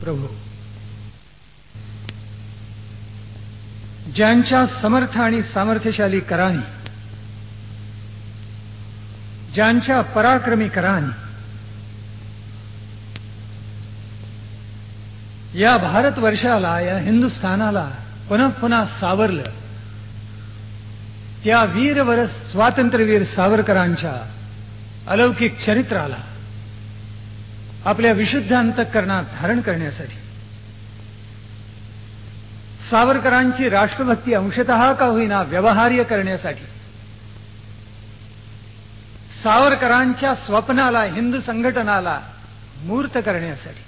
प्रभू, ज्यांच्या समर्थ आणि सामर्थ्यशाली करानी, ज्यांच्या पराक्रमी करानी या भारतवर्षाला, या हिंदुस्थानाला पुन्हा पुन्हा सावरलं, त्या वीरवर स्वातंत्र्यवीर सावरकरांच्या अलौकिक चरित्राला आपल्या विशुद्ध अंतःकरणात धारण करण्यासाठी, सावरकरांची राष्ट्रभक्ती अंशतः का होईना व्यवहार्य करण्यासाठी, सावरकरांच्या स्वप्नाला, हिंदू संघटनाला मूर्त करण्यासाठी,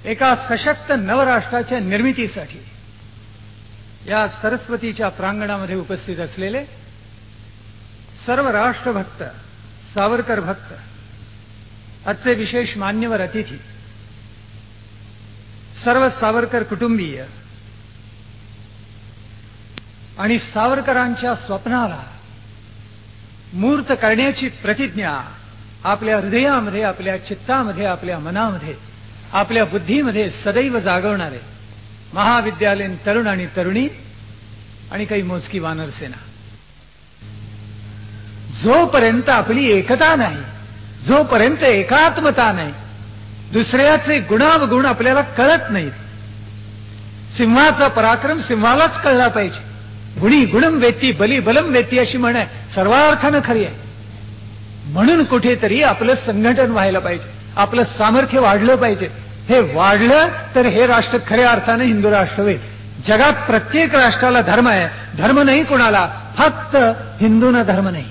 एका सशक्त नवराष्ट्राच्या निर्मितीसाठी या सरस्वतीच्या प्रांगणामध्ये उपस्थित असलेले सर्व राष्ट्रभक्त, सावरकर भक्त, आजचे विशेष मान्यवर अतिथी, सर्व सावरकर कुटुंबीय आणि सावरकरांच्या स्वप्नाला मूर्त करण्याची प्रतिज्ञा आपल्या हृदयामध्ये, आपल्या चित्तामध्ये, आपल्या मनामध्ये, आपल्या बुद्धीमध्ये सदैव जागवणारे महाविद्यालयीन तरुण आणि तरुणी आणि काही मोजकी वानरसेना, जोपर्यंत आपली एकता नाही, जोपर्यंत एकात्मता नाही, दुसऱ्याचे गुणावगुण आपल्याला कळत नाहीत. सिंहाचा पराक्रम सिंहालाच कळला पाहिजे. गुणी गुणम वेत्ती बली बलम वेत्ती अशी म्हण आहे, सर्वार्थानं खरी आहे. म्हणून कुठेतरी आपलं संघटन व्हायला पाहिजे, आपलं सामर्थ्य वाढलं पाहिजे. हे वाढलं तर हे राष्ट्र खऱ्या अर्थाने हिंदू राष्ट्र होईल. जगात प्रत्येक राष्ट्राला धर्म आहे, धर्म नाही कोणाला, फक्त हिंदूंना धर्म नाही,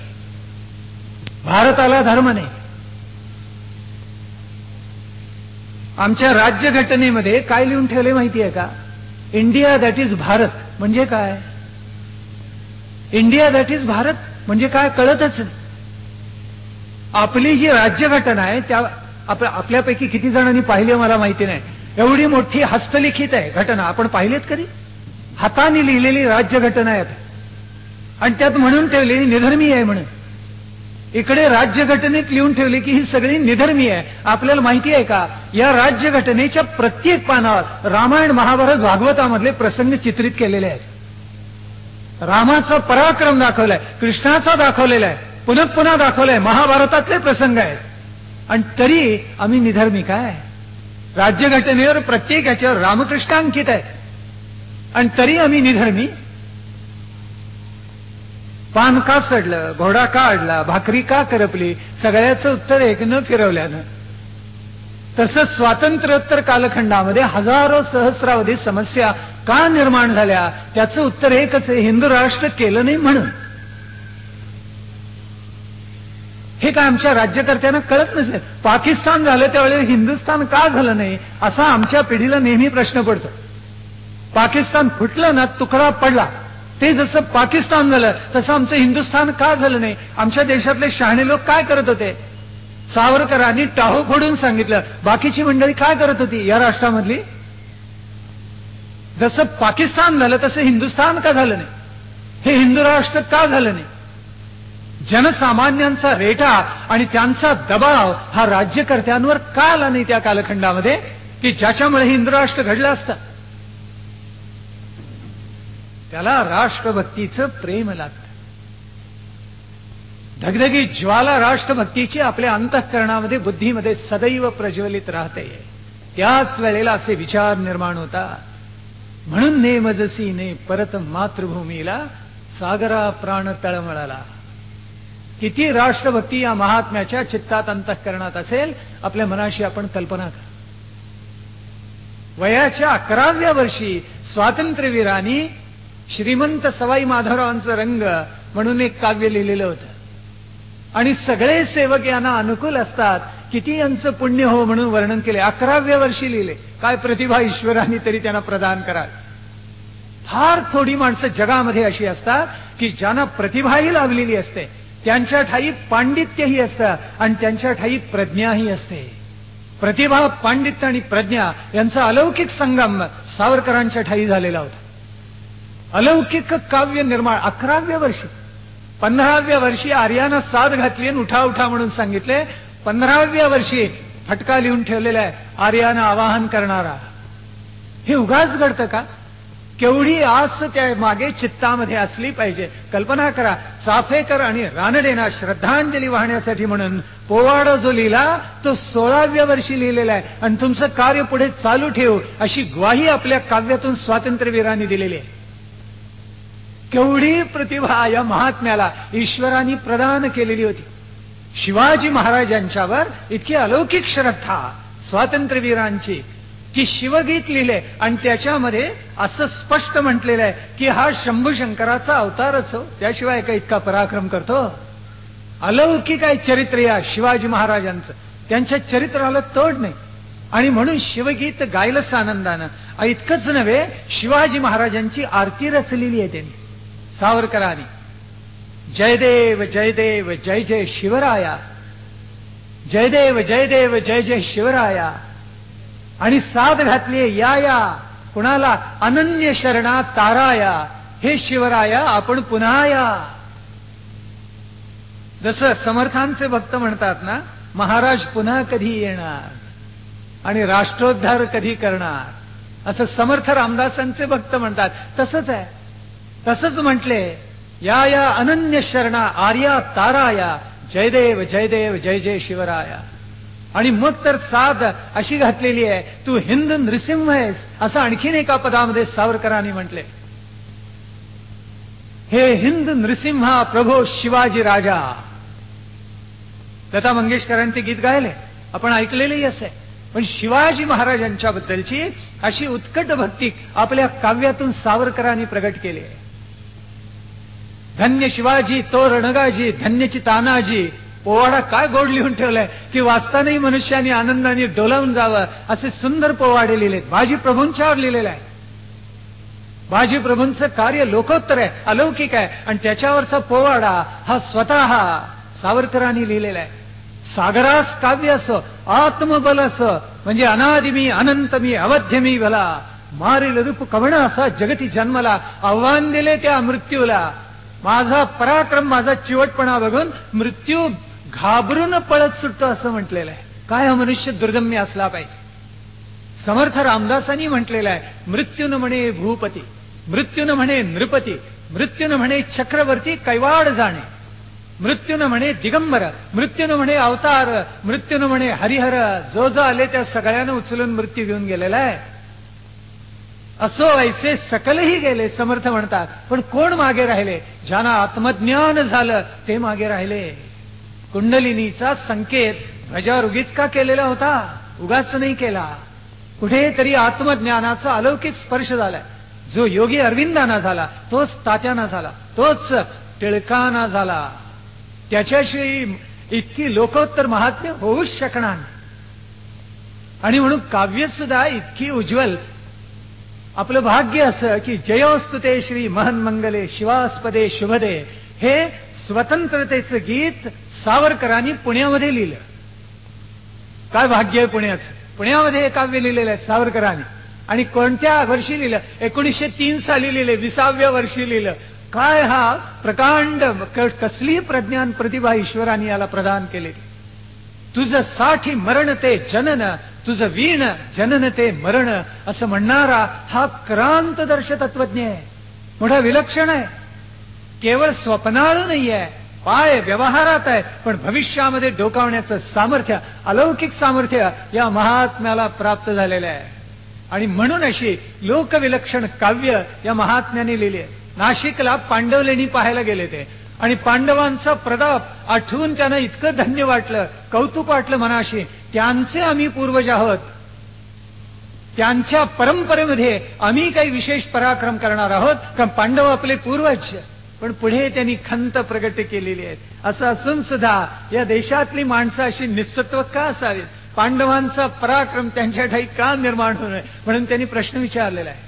भारताला धर्म नाही. आमच्या राज्यघटनेमध्ये काय लिहून ठेवले माहिती आहे का? इंडिया दॅट इज भारत म्हणजे काय? इंडिया दॅट इज भारत म्हणजे काय कळतच नाही. आपली जी राज्यघटना आहे त्या आपल्यापैकी किती जणांनी पाहिली मला माहिती नाही. एवढी मोठी हस्तलिखित आहे घटना, आपण पाहिलेत कधी? हाताने लिहिलेली राज्यघटना आहे आणि त्यात म्हणून ठेवलेली निधर्मी आहे म्हणून. इकडे राज्यघटनेत लिहून ठेवले की ही सगळी निधर्मी आहे. आपल्याला माहिती आहे का, या राज्यघटनेच्या प्रत्येक पानावर रामायण, महाभारत, भागवतामधले प्रसंग चित्रित केलेले आहेत. रामाचा पराक्रम दाखवलाय, कृष्णाचा दाखवलेला आहे, पुन्हा पुन्हा दाखवलाय, महाभारतातले प्रसंग आहेत. आणि तरी आम्ही निधर्मी काय? राज्यघटनेवर प्रत्येक याच्यावर रामकृष्ण अंकित आहे आणि तरी आम्ही निधर्मी. पान का सडलं, घोडा का अडला, भाकरी का करपली, सगळ्याचं उत्तर एक न फिरवल्यानं. तसंच स्वातंत्र्योत्तर कालखंडामध्ये हजारो सहस्रावधी समस्या का निर्माण झाल्या, त्याचं उत्तर एकच आहे, हिंदू राष्ट्र केलं नाही म्हणून. हे काय आमच्या राज्यकर्त्यांना कळत नसेल? पाकिस्तान झालं त्यावेळेला हिंदुस्थान का झालं नाही असा आमच्या पिढीला नेहमी प्रश्न पडतो. पाकिस्तान फुटलं ना, तुकडा पडला, ते जसं पाकिस्तान झालं तसं आमचं हिंदुस्थान का झालं नाही? आमच्या देशातले शहाणे लोक काय करत होते? सावरकरांनी टाहो फोडून सांगितलं. बाकीची मंडळी काय करत होती या राष्ट्रामधली? जसं पाकिस्तान झालं तसं हिंदुस्थान का झालं नाही? हे हिंदू राष्ट्र का झालं नाही? जनसामान्यांचा रेटा आणि त्यांचा दबाव हा राज्यकर्त्यांवर का आला नाही त्या कालखंडामध्ये की ज्याच्यामुळे हिंदू राष्ट्र घडलं असतं? त्याला राष्ट्रभक्तीचं प्रेम लागतं. धगधगी ज्वाला राष्ट्रभक्तीची आपल्या अंतःकरणामध्ये, बुद्धीमध्ये सदैव प्रज्वलित राहते. त्याच वेळेला असे विचार निर्माण होतात. म्हणून नेमजसी ने परत मातृभूमीला, सागरा प्राण तळमळाला. किती राष्ट्रभक्ती या महात्म्याच्या चित्तात, अंतःकरणात असेल, आपल्या मनाशी आपण कल्पना करा. वयाच्या 11व्या वर्षी स्वातंत्र्यवीरांनी श्रीमंत सवाई माधवरावांचं रंग म्हणून एक काव्य लिहिलेलं होतं आणि सगळे सेवक यांना अनुकूल असतात. किती यांचं पुण्य हो म्हणून वर्णन केले. 11व्या वर्षी लिहिले. काय प्रतिभा ईश्वराने तरी त्यांना प्रदान करा. फार थोडी माणसं जगामध्ये अशी असतात की ज्यांना प्रतिभाही लाभलेली असते, त्यांच्या ठाई पांडित्यही असतं आणि त्यांच्या ठाई प्रज्ञाही असते. प्रतिभा, पांडित्य आणि प्रज्ञा यांचा अलौकिक संगम सावरकरांच्या ठाई झालेला होता. अलौकिक काव्य निर्माण 11व्या वर्षी. 15व्या वर्षी आर्यानं साथ घातली आणि उठा उठा म्हणून सांगितले. 15व्या वर्षी फटका लिहून ठेवलेला आहे, आर्यानं आवाहन करणारा. हे उगाच घडतं का? केवढी आस त्या मागे चित्तामध्ये असली पाहिजे. कल्पना करा, चाफेकर आणि रानडेंना श्रद्धांजली वाहण्यासाठी म्हणून पोवाडा जो लिहिला तो 16व्या वर्षी लिहिलेला आहे, आणि तुमचं कार्य पुढे चालू ठेवू अशी ग्वाही आपल्या काव्यातून स्वातंत्र्यवीरांनी दिलेली आहे. केवढी प्रतिभा या महात्म्याला ईश्वराने प्रदान केलेली होती. शिवाजी महाराजांच्यावर इतकी अलौकिक श्रद्धा स्वातंत्र्यवीरांची की शिवगीत लिहिले, आणि त्याच्यामध्ये असं स्पष्ट म्हटलेलं आहे की हा शंभू शंकराचा अवतारच हो, त्याशिवाय का इतका पराक्रम करतो. अलौकिक आहे चरित्र या शिवाजी महाराजांचं, त्यांच्या चरित्राला तोड नाही. आणि म्हणून शिवगीत गायलंच आनंदानं. इतकंच नव्हे, शिवाजी महाराजांची आरती रचलेली आहे त्यांनी सावरकरांनी. जयदेव जयदेव जय जय शिवराया, जयदेव जयदेव जय जय शिवराया. आणि साथ घातली या या कुणाला, अनन्य शरणा ताराया, हे शिवराया आपण पुन्हा या. जसं समर्थांचे भक्त म्हणतात ना, महाराज पुन्हा कधी येणार आणि राष्ट्रोद्धार कधी करणार, असं समर्थ रामदासांचे भक्त म्हणतात. तसंच आहे, तसंच म्हटले, या या अनन्य शरणा आर्या ताराया, जयदेव जयदेव जय जय शिवराया. आणि मग तर साध अशी घातलेली आहे, तू हिंद नृसिंह आहेस, असं आणखीन एका पदामध्ये सावरकरांनी म्हटले. हे हिंद नृसिंहा प्रभो शिवाजी राजा. लता मंगेशकरांनी ते गीत गायले, आपण ऐकलेलंही असं आहे. पण शिवाजी महाराजांच्या बद्दलची अशी उत्कट भक्ती आपल्या काव्यातून सावरकरांनी प्रगट केली आहे. धन्य शिवाजी तो रणगाजी, धन्यची तानाजी. पोवाडा काय गोड लिहून ठेवलाय की वाचतानाही मनुष्याने आनंदाने डोलावून जावं असे सुंदर पोवाडे लिहिले. बाजी प्रभूंच्यावर लिहिलेला आहे. बाजी प्रभूंचं कार्य लोकोत्तर आहे, अलौकिक आहे, आणि त्याच्यावरचा पोवाडा हा स्वतः सावरकरांनी लिहिलेला आहे. सागरास काव्य असं, आत्मबल असं, म्हणजे अनादिमी अनंतमी अवध्यमी भला, मारील रूप कवण असा जगती जन्मला, आव्हान दिले त्या मृत्यूला. माझा पराक्रम माझा चिवटपणा बघून मृत्यू घाबरून पळत सुटतो असं म्हटलेलं आहे. काय हा मनुष्य दुर्दम्य असला पाहिजे. समर्थ रामदासांनी म्हटलेलं आहे, मृत्यून म्हणे भूपती, मृत्यून म्हणे नृपती, मृत्यून म्हणे चक्रवर्ती कैवाड जाणे, मृत्यून म्हणे दिगंबर, मृत्यून म्हणे अवतार, मृत्यून म्हणे हरिहर. जो जो आले त्या सगळ्यांना उचलून मृत्यू घेऊन गेलेला आहे. असो ऐसे सकलही गेले समर्थ म्हणतात, पण कोण मागे राहिले? ज्यांना आत्मज्ञान झालं ते मागे राहिले. कुंडलिनीचा संकेत ध्वजावर उगीच का केलेला होता? उगाच नाही केला, कुठेतरी आत्मज्ञानाचा अलौकिक स्पर्श झालाय. जो योगी अरविंदाना झाला तोच तात्याना झाला, तोच टिळकांना झाला. त्याच्याशिवाय इतकी लोकोत्तर महात्म्य होऊच शकणार नाही. आणि म्हणून काव्य सुद्धा इतकी उज्ज्वल. आपलं भाग्य असं की जयोस्तुते श्री महन मंगले शिवास्पदे शुभदे हे स्वतंत्रतेचं गीत सावरकरांनी पुण्यामध्ये लिहिलं. काय भाग्य आहे पुण्याचं. पुण्यामध्ये हे काव्य लिहिलेलं आहे सावरकरांनी. आणि कोणत्या वर्षी लिहिलं? 1903 साली लिहिले, 20व्या वर्षी लिहिलं. काय हा प्रकांड, कसली प्रज्ञान प्रतिभा ईश्वराने याला प्रदान केले. तुझं साठी मरण ते जनन, तुझं वीण जनन ते मरण, असं म्हणणारा हा क्रांतदर्श तत्वज्ञ आहे. मोठा विलक्षण आहे. केवळ स्वप्नाळू नाहीये, पाय व्यवहारात आहे, पण भविष्यामध्ये डोकावण्याचं सामर्थ्य, अलौकिक सामर्थ्य या महात्म्याला प्राप्त झालेलं आहे. आणि म्हणून अशी लोकविलक्षण काव्य या महात्म्याने लिहिली आहे. नाशिकला पांडवलेणी पाहायला गेले ते, आणि पांडवांचा प्रताप आठवून त्यांना इतकं धन्य वाटलं, कौतुक वाटलं मनाशी. त्यांचे आम्ही पूर्वज आहोत, त्यांच्या परंपरेमध्ये आम्ही काही विशेष पराक्रम करणार आहोत का? पांडव आपले पूर्वज. पण पुढे त्यांनी खंत प्रगट केलेली आहे. असं असून सुद्धा या देशातली माणसं अशी निस्सत्व का असावीत? पांडवांचा पराक्रम त्यांच्या ठाई का निर्माण होऊ नये म्हणून त्यांनी प्रश्न विचारलेला आहे.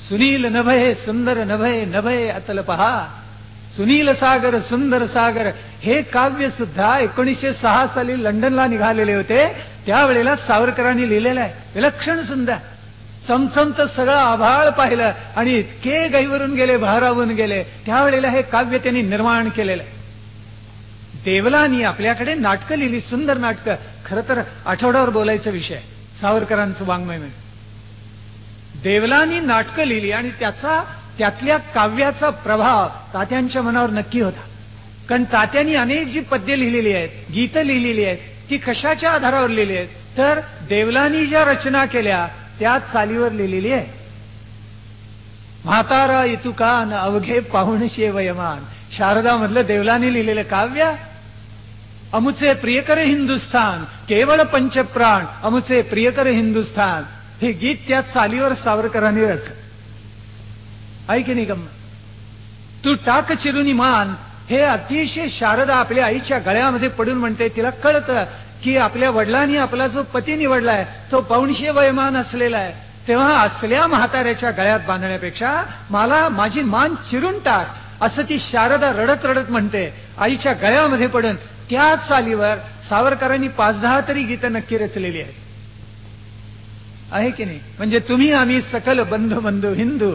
सुनील नभय सुंदर नभय नभय अतल पहा, सुनील सागर सुंदर सागर. हे काव्य सुद्धा 1906 साली लंडनला निघालेले होते. त्यावेळेला सावरकरांनी लिहिलेलं आहे. विलक्षण सुंदर. चमचमत सगळं आभाळ पाहिलं आणि इतके गैवरून गेले, भारावून गेले. त्यावेळेला हे काव्य त्यांनी निर्माण केलेलं आहे. देवलांनी आपल्याकडे नाटकं लिहिली, सुंदर नाटकं. खरं तर आठवड्यावर बोलायचा विषय आहे. सावरकरांचं वाङ्मय म्हणजे देवलांनी नाटकं लिहिली आणि त्यातल्या काव्याचा प्रभाव तात्यांच्या मनावर नक्की होता. कारण तात्यांनी अनेक जी पद्ये लिहिलेली आहेत, गीतं लिहिलेली आहेत, ती कशाच्या आधारावर लिहिली आहेत तर देवलांनी ज्या रचना केल्या त्या चालीवर लिहिलेली आहे. म्हातारा इतुकान अवघे पाहुणशे वयमान, शारदा मधलं देवलांनी लिहिलेलं काव्य. अमुचे प्रियकर हिंदुस्थान केवळ पंचप्राण, अमुचे प्रियकर हिंदुस्थान, हे गीत त्या चालीवर सावरकरांनी रचलं आहे की नाही गम. तू टाक चिरुनी मान, हे अतिशय शारदा आपल्या आईच्या गळ्यामध्ये पडून म्हणते. तिला कळतं की आपल्या वडिलांनी आपला जो पती निवडलाय तो पाऊणशे वयमान असलेला आहे, तेव्हा असल्या म्हाताऱ्याच्या गळ्यात बांधण्यापेक्षा मला माझी मान चिरून टाक, असं ती शारदा रडत रडत म्हणते आईच्या गळ्यामध्ये पडून. त्या चालीवर सावरकरांनी 5-10 तरी गीतं नक्की रचलेली आहेत आहे की नाही. म्हणजे तुम्ही आम्ही सकल बंधू बंधू हिंदू,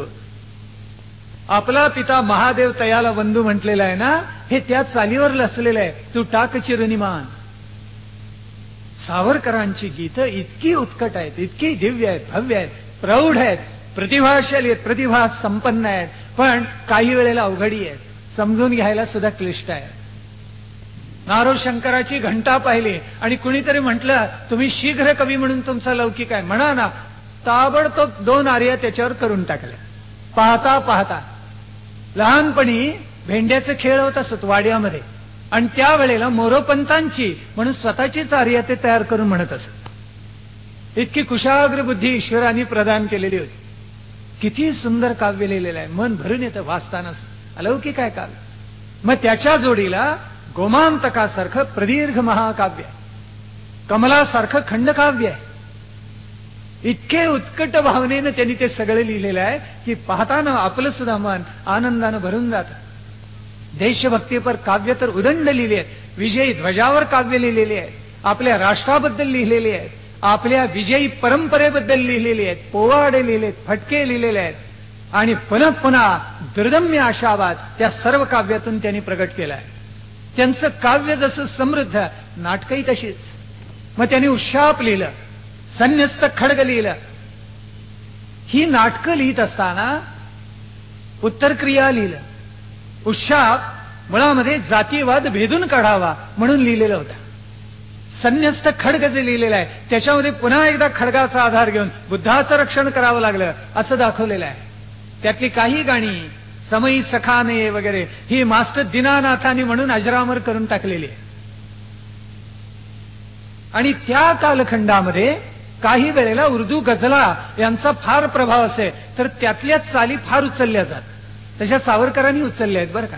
आपला पिता महादेव तयाला बंधू म्हटलेला आहे ना, हे त्या चालीवर लसलेलं आहे. तू टाक चिरुनी मान. सावरकरांची गीतं इतकी उत्कट आहेत, इतकी दिव्य आहेत, भव्य आहेत, प्रौढ आहेत, प्रतिभाशाली आहेत, प्रतिभा संपन्न आहेत, पण काही वेळेला अवघडी आहेत, समजून घ्यायला सुद्धा क्लिष्ट आहे. नारो शंकराची घंटा पाहिली आणि कुणीतरी म्हटलं तुम्ही शीघ्र कवी म्हणून तुमचा लौकिक आहे म्हणा ना, ताबडतोब 2 आर्या त्याच्यावर करून टाकल्या. पाहता पाहता लहानपणी भेंड्याचे खेळ होत असत वाड्यामध्ये, आणि त्यावेळेला मोरोपंतांची म्हणून स्वतःचीच आर्या ते तयार करून म्हणत असत. इतकी कुशाग्र बुद्धी ईश्वराने प्रदान केलेली होती. किती सुंदर काव्य लिहिलेलं आहे, मन भरून येतं वाचताना, अलौकिक आहे काव्य. मग त्याच्या जोडीला गोमांतकासारखं प्रदीर्घ महाकाव्य आहे, कमलासारखं खंडकाव्य आहे. इतके उत्कट भावनेनं त्यांनी ते सगळे लिहिलेलं आहे की पाहताना आपलं सुद्धा मन आनंदानं भरून जातं. देशभक्तीपर काव्य तर उदंड लिहिले आहेत, विजयी ध्वजावर काव्य लिहिलेले आहेत, आपल्या राष्ट्राबद्दल लिहिलेले आहेत, आपल्या विजयी परंपरेबद्दल लिहिलेले आहेत, पोवाडे लिहिलेत, फटके लिहिलेले आहेत, आणि पुन्हा पुन्हा दुर्दम्य आशावाद त्या सर्व काव्यातून त्यांनी प्रगट केला आहे. त्यांचं काव्य जसं समृद्ध, नाटकही तशीच. मग त्यांनी उशाप लिहिलं, संन्यस्त खड्ग लिहिलं. ही नाटकं लिहित असताना उत्तरक्रिया लिहिलं. उशाप मुळामध्ये जातीवाद भेदून काढावा म्हणून लिहिलेलं होतं. संन्यस्त खड्ग जे लिहिलेलं आहे त्याच्यामध्ये पुन्हा एकदा खड्गाचा आधार घेऊन बुद्धाचं रक्षण करावं लागलं असं दाखवलेलं आहे. त्यातली काही गाणी समयी सखाने वगैरे ही मास्टर दीनानाथांनी म्हणून अजरामर करून टाकलेली आहे. आणि त्या कालखंडामध्ये काही वेळेला उर्दू गझला यांचा फार प्रभाव असे तर त्यातल्या चाली फार उचलल्या जात. तशा सावरकरांनी उचलल्या आहेत बरं का.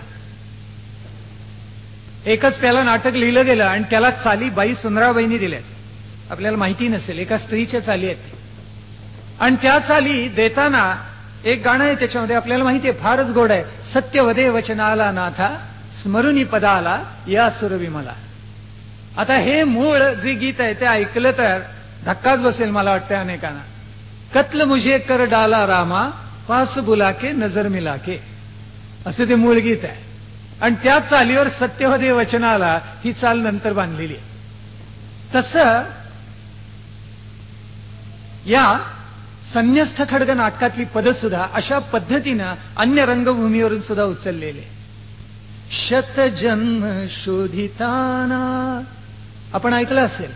एकच त्याला नाटक लिहिलं गेलं आणि त्याला चाली बाई सुंदराबाईंनी दिल्या. आपल्याला माहिती नसेल, एका स्त्रीच्या चाली आहेत आणि त्या चाली देताना एक गाणं आहे त्याच्यामध्ये, आपल्याला माहिती आहे, फारच गोड आहे. सत्यवदे वचनाला नाथा स्मरुनी पदाला या सुरविमला. आता हे मूळ जे गीत आहे ते ऐकलं तर धक्काच बसेल मला वाटतं अनेकांना. कत्ल मुझे कर डाला रामा पास बुलाके नजर मिलाके, असं ते मूळ गीत आहे. आणि त्या चालीवर सत्यवदे वचनाला ही चाल नंतर बांधलेली आहे. तसं या संन्यस्त खड्ग नाटकातली पद सुद्धा अशा पद्धतीनं अन्य रंगभूमीवरून सुद्धा उचललेले. शतजन्म शोधिताना आपण ऐकलं असेल,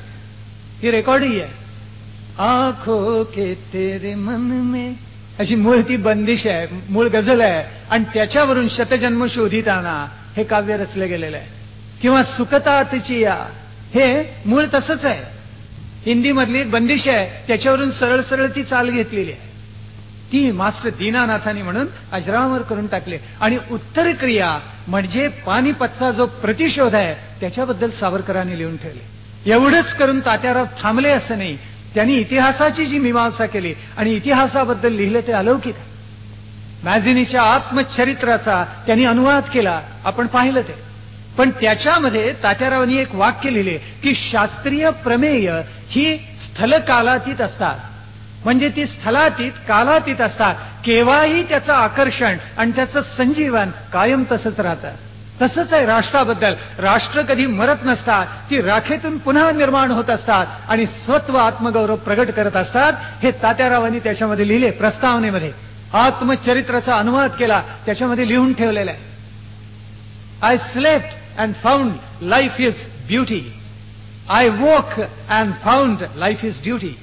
ही रेकॉर्डिंग आहे. आंखों के तेरे मन में अशी मूळ ती बंदिश आहे, मूळ गझल आहे, आणि त्याच्यावरून शतजन्म शोधिताना हे काव्य रचलं गेलेलं आहे. किंवा सुखतातची या, हे मूळ तसंच आहे, हिंदी मधली बंदिश आहे, त्याच्यावरून सरळ सरळ ती चाल घेतलेली आहे. ती मास्टर दीनानाथांनी म्हणून अजरामर करून टाकले. आणि उत्तर क्रिया म्हणजे पानिपतचा जो प्रतिशोध आहे त्याच्याबद्दल सावरकरांनी लिहून ठेवले. एवढंच करून तात्याराव थांबले असं नाही, त्यांनी इतिहासाची जी मीमांसा केली आणि इतिहासाबद्दल लिहिलं ते अलौकिक. मॅझिनीच्या आत्मचरित्राचा त्यांनी अनुवाद केला, आपण पाहिलं ते. पण त्याच्यामध्ये तात्यारावांनी एक वाक्य लिहिले की शास्त्रीय प्रमेय ही स्थलकालातीत असतात. म्हणजे ती स्थलातीत कालातीत असतात, केव्हाही त्याचं आकर्षण आणि त्याचं संजीवन कायम तसंच राहतं. तसंच आहे राष्ट्राबद्दल. राष्ट्र कधी मरत नसतात, ती राखेतून पुन्हा निर्माण होत असतात आणि स्वत्व आत्मगौरव प्रगट करत असतात. हे तात्यारावांनी त्याच्यामध्ये लिहिले. प्रस्तावनेमध्ये आत्मचरित्राचा अनुवाद केला, त्याच्यामध्ये लिहून ठेवलेला आहे. I slept and found life is beauty, I walk and found life is duty.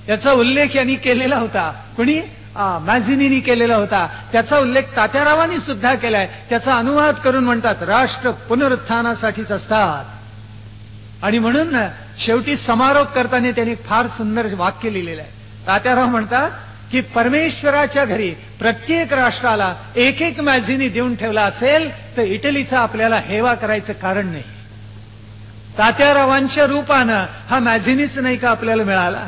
याचा उल्लेख यांनी केलेला होता. कुणी? मॅझिनीनी केलेला होता. त्याचा उल्लेख तात्यारावांनी सुद्धा केलाय. त्याचा अनुवाद करून म्हणतात राष्ट्र पुनरुत्थानासाठीच असतात. आणि म्हणून शेवटी समारोप करताना त्यांनी फार सुंदर वाक्य लिहिलेलं आहे. तात्याराव म्हणतात की परमेश्वराच्या घरी प्रत्येक राष्ट्राला एक एक मॅझिनी देऊन ठेवला असेल तर इटलीचा आपल्याला हेवा करायचं कारण नाही. तात्यारावांच्या रूपानं हा मॅझिनीच नाही का आपल्याला मिळाला?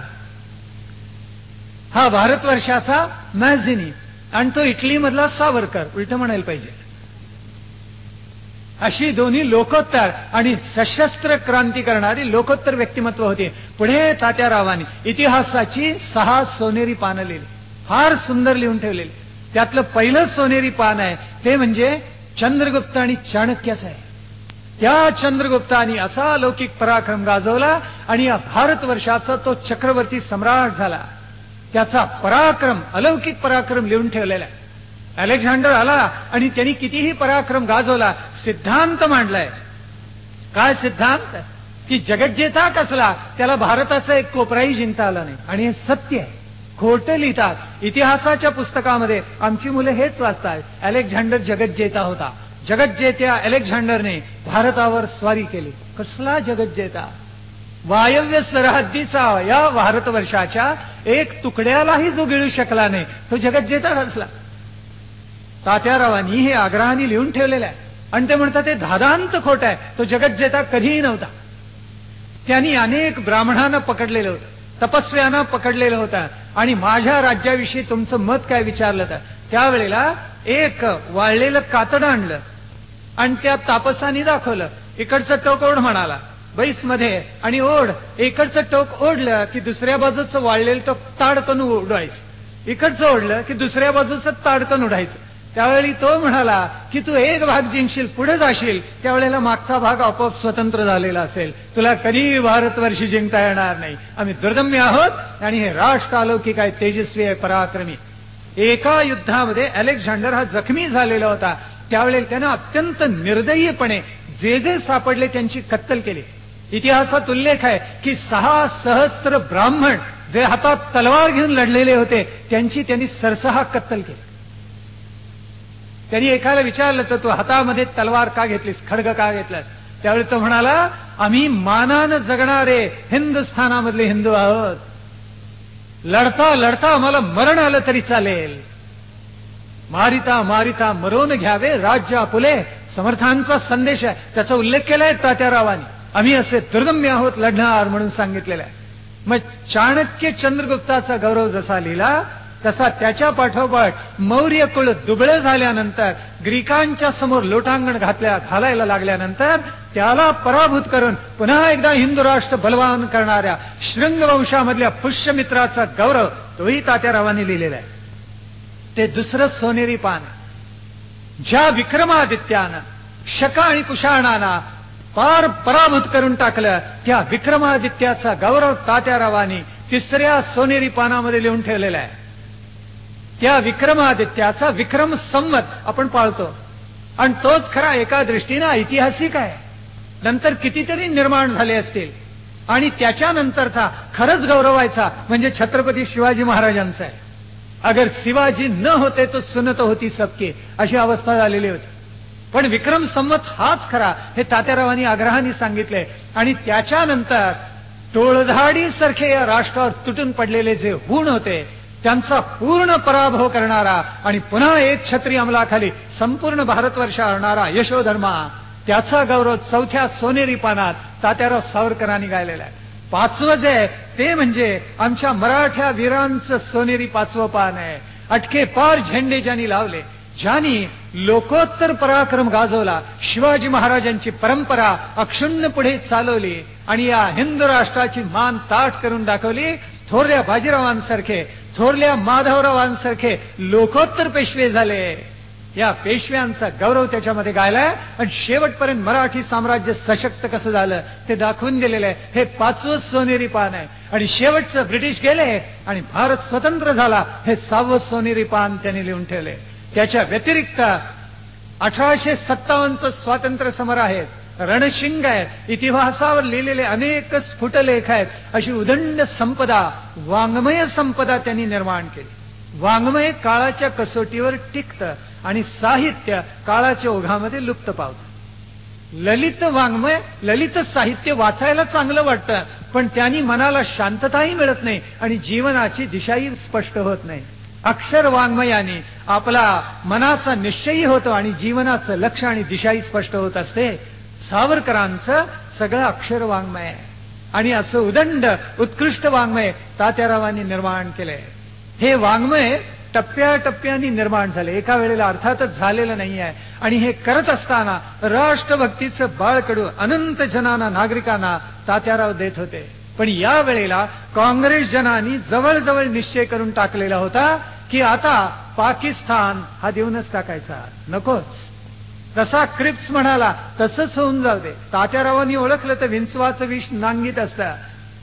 हा भारतवर्षाचा मॅझिनी आणि तो इटली मधला सावरकर, उलट म्हणायला पाहिजे. अशी दोन्ही लोकोत्तर आणि सशस्त्र क्रांती करणारी लोकोत्तर व्यक्तिमत्व होती. पुढे तात्यारावांनी इतिहासाची 6 सोनेरी पानं लिहिली, फार सुंदर लिहून ठेवलेली. त्यातलं पहिलं सोनेरी पान आहे ते म्हणजे चंद्रगुप्त आणि चाणक्याचं आहे. त्या चंद्रगुप्तानी असा अलौकिक पराक्रम गाजवला आणि या भारतवर्षाचा तो चक्रवर्ती सम्राट झाला. त्याचा पराक्रम, अलौकिक पराक्रम लिहून ठेवलेला आहे. अलेक्झांडर आला आणि त्यांनी कितीही पराक्रम गाजवला, सिद्धांत मांडलाय. काय सिद्धांत? की जगज्जेता कसला, त्याला भारताचा एक कोपराही जिंकता आला नाही. आणि हे सत्य आहे. खोटं लिहितात. इतिहासाच्या पुस्तकामध्ये आमची मुलं हेच वाचतात, अलेक्झांडर जगज्जेता होता. जगज्जेत्या अलेक्झांडरने भारतावर स्वारी केली. कसला जगज्जेता? वायव्य सरहद्दीचा या भारतवर्षाच्या एक तुकड्यालाही जो गिळू शकला नाही, तो जगज्जेता असला. तात्यारावांनी हे आग्रहाने लिहून ठेवलेलं आहे. आणि ते म्हणतात ते धादांत खोट आहे. तो जगज्जेता कधीही नव्हता. त्यांनी अनेक ब्राह्मणांना पकडलेलं होतं, तपस्व्यांना पकडलेलं होतं. आणि माझ्या राज्याविषयी तुमचं मत काय विचारलं तर त्यावेळेला एक वाळलेलं कातडं आणलं आणि त्या तापसानी दाखवलं. इकडचं टोक ओढ म्हणाला बैसमध्ये आणि ओढ. इकडचं टोक ओढलं की दुसऱ्या बाजूचं वाळलेलं टोक ताडकन उडवायचं. इकडचं ओढलं की दुसऱ्या बाजूचं ताडकन उडायचं. त्यावेळी तो म्हणाला की तू एक भाग जिंकशील, पुढे जाशील, त्यावेळेला मागचा भाग आपोआप स्वतंत्र झालेला असेल. तुला कधी भारतवर्षी जिंकता येणार नाही. आम्ही दुर्दम्य आहोत आणि हे राष्ट्र अलौकिक आहे, तेजस्वी आहे, पराक्रमी. एका युद्धामध्ये अलेक्झांडर हा जखमी झालेला होता. त्यावेळेला त्यानं अत्यंत निर्दयीपणे जे जे सापडले त्यांची कत्तल केली. इतिहासात उल्लेख आहे की 6 सहस्त्र ब्राह्मण जे हातात तलवार घेऊन लढलेले होते त्यांची त्यांनी सरसहा कत्तल केली. त्यांनी एकाला विचारलं तर तू हातामध्ये तलवार का घेतलीस, खड्ग का घेतलास? त्यावेळी तो म्हणाला आम्ही मानानं जगणारे हिंदुस्थानामधले हिंदू आहोत. लढता लढता आम्हाला मरण आलं तरी चालेल. मारिता मारिता मरून घ्यावे राज्य आपुले, समर्थांचा संदेश आहे. त्याचा उल्लेख केलाय तात्यारावांनी. आम्ही असे दुर्दम्य आहोत, लढणार म्हणून सांगितलेलं आहे. मग चाणक्य चंद्रगुप्ताचा गौरव जसा लिहिला तसा त्याच्या पाठोपाठ मौर्य कुळ दुबळे झाल्यानंतर, ग्रीकांच्या समोर लोटांगण घालायला लागल्यानंतर त्याला पराभूत करून पुन्हा एकदा हिंदू राष्ट्र बलवान करणाऱ्या शृंगवंशामधल्या पुष्यमित्राचा गौरव तोही तात्यारावांनी लिहिलेला आहे. ते दुसरं सोनेरी पान. ज्या विक्रमादित्यानं शका आणि कुशाणांना पार पराभूत करून टाकलं, त्या विक्रमादित्याचा गौरव तात्यारावांनी तिसऱ्या सोनेरी पानामध्ये लिहून ठेवलेला आहे. त्या विक्रमादित्याचा विक्रम संवत आपण पाळतो आणि तोच खरा एका दृष्टीने ऐतिहासिक आहे. नंतर कितीतरी निर्माण झाले असतील आणि त्याच्यानंतरचा खरंच गौरवायचा म्हणजे छत्रपती शिवाजी महाराजांचा आहे. अगर शिवाजी न होते तो सुनत होती सबकी, अशी अवस्था झालेली होती. पण विक्रम संवत हाच खरा, हे तात्यारावांनी आग्रहाने सांगितले. आणि त्याच्यानंतर टोळधाडी सारखे या राष्ट्रावर तुटून पडलेले जे हुण होते त्यांचा पूर्ण पराभव करणारा आणि पुन्हा एक छत्री अंमलाखाली संपूर्ण भारतवर्ष आणणारा यशोधर्मा, त्याचा गौरव चौथ्या सोनेरी पानात तात्याराव सावरकरांनी गायलेला आहे. 5वं जे आहे ते म्हणजे आमच्या मराठ्या वीरांचं सोनेरी 5वं पान आहे. अटके पार झेंडे ज्यांनी लावले, ज्यांनी लोकोत्तर पराक्रम गाजवला, शिवाजी महाराजांची परंपरा अक्षुण्ण पुढे चालवली आणि या हिंदू राष्ट्राची मान ताठ करून दाखवली. थोरल्या बाजीरावांसारखे, थोरल्या माधवरावांसारखे लोकोत्तर पेशवे झाले. या पेशव्यांचा गौरव त्याच्यामध्ये गायलाय आणि शेवटपर्यंत मराठी साम्राज्य सशक्त कसं झालं ते दाखवून गेलेलं आहे. हे 5वं सोनेरी पान आहे आणि शेवटचं ब्रिटिश गेले आणि भारत स्वतंत्र झाला हे 6वं सोनेरी पान त्यांनी लिहून ठेवले. त्याच्या व्यतिरिक्त 1857चं स्वातंत्र्य समर आहेत, रणशिंग आहे, इतिहासावर लिहिलेले अनेक स्फुटलेख आहेत. अशी उदंड संपदा, वाङ्मय संपदा त्यांनी निर्माण केली. वाङ्मय काळाच्या कसोटीवर टिकतं आणि साहित्य काळाच्या ओघामध्ये लुप्त पावतं. ललित वाङ्मय, ललित साहित्य वाचायला चांगलं वाटतं, पण त्यांनी मनाला शांतताही मिळत नाही आणि जीवनाची दिशाही स्पष्ट होत नाही. अक्षर वाङ्मयाने आपला मनाचा निश्चयही होतो आणि जीवनाचं लक्ष आणि दिशाही स्पष्ट होत असते. सावरकरांचं सगळं अक्षर वाङ्मय आहे आणि असं उदंड उत्कृष्ट वाङ्मय तात्यारावांनी निर्माण केलंय. हे वाङ्मय टप्प्याटप्प्याने निर्माण झाले, एका वेळेला अर्थातच झालेलं नाही आहे. आणि हे करत असताना राष्ट्रभक्तीचं बाळकडू अनंत जनांना, नागरिकांना तात्याराव देत होते. पण या वेळेला काँग्रेस जनांनी जवळजवळ निश्चय करून टाकलेला होता की आता पाकिस्तान हा देऊनच टाकायचा, नकोच. जसा क्रिप्स म्हणाला तसंच होऊन जाऊ दे. तात्यारावांनी ओळखलं तर विंचवाचं विष नांगीत असतं.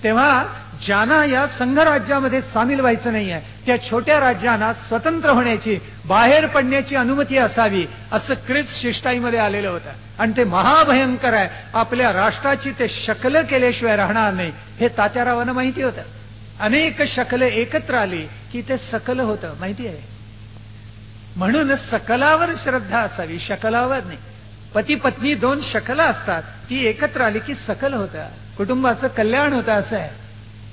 तेव्हा ज्यांना या संघराज्यामध्ये सामील व्हायचं नाहीये त्या छोट्या राज्यांना स्वतंत्र होण्याची, बाहेर पडण्याची अनुमती असावी असं क्रिप्स शिष्टाईमध्ये आलेलं होतं. आणि ते महाभयंकर आहे. आपल्या राष्ट्राची ते शकलं केल्याशिवाय राहणार नाही हे तात्यारावांना माहिती होतं. अनेक शकलं एकत्र आली की ते सकल होतं, माहिती आहे. म्हणून सकलावर श्रद्धा असावी, शकलावर नाही. पती पत्नी 2 शकलं असतात, ती एकत्र आली की सकल होतं, कुटुंबाचं कल्याण होतं असं आहे.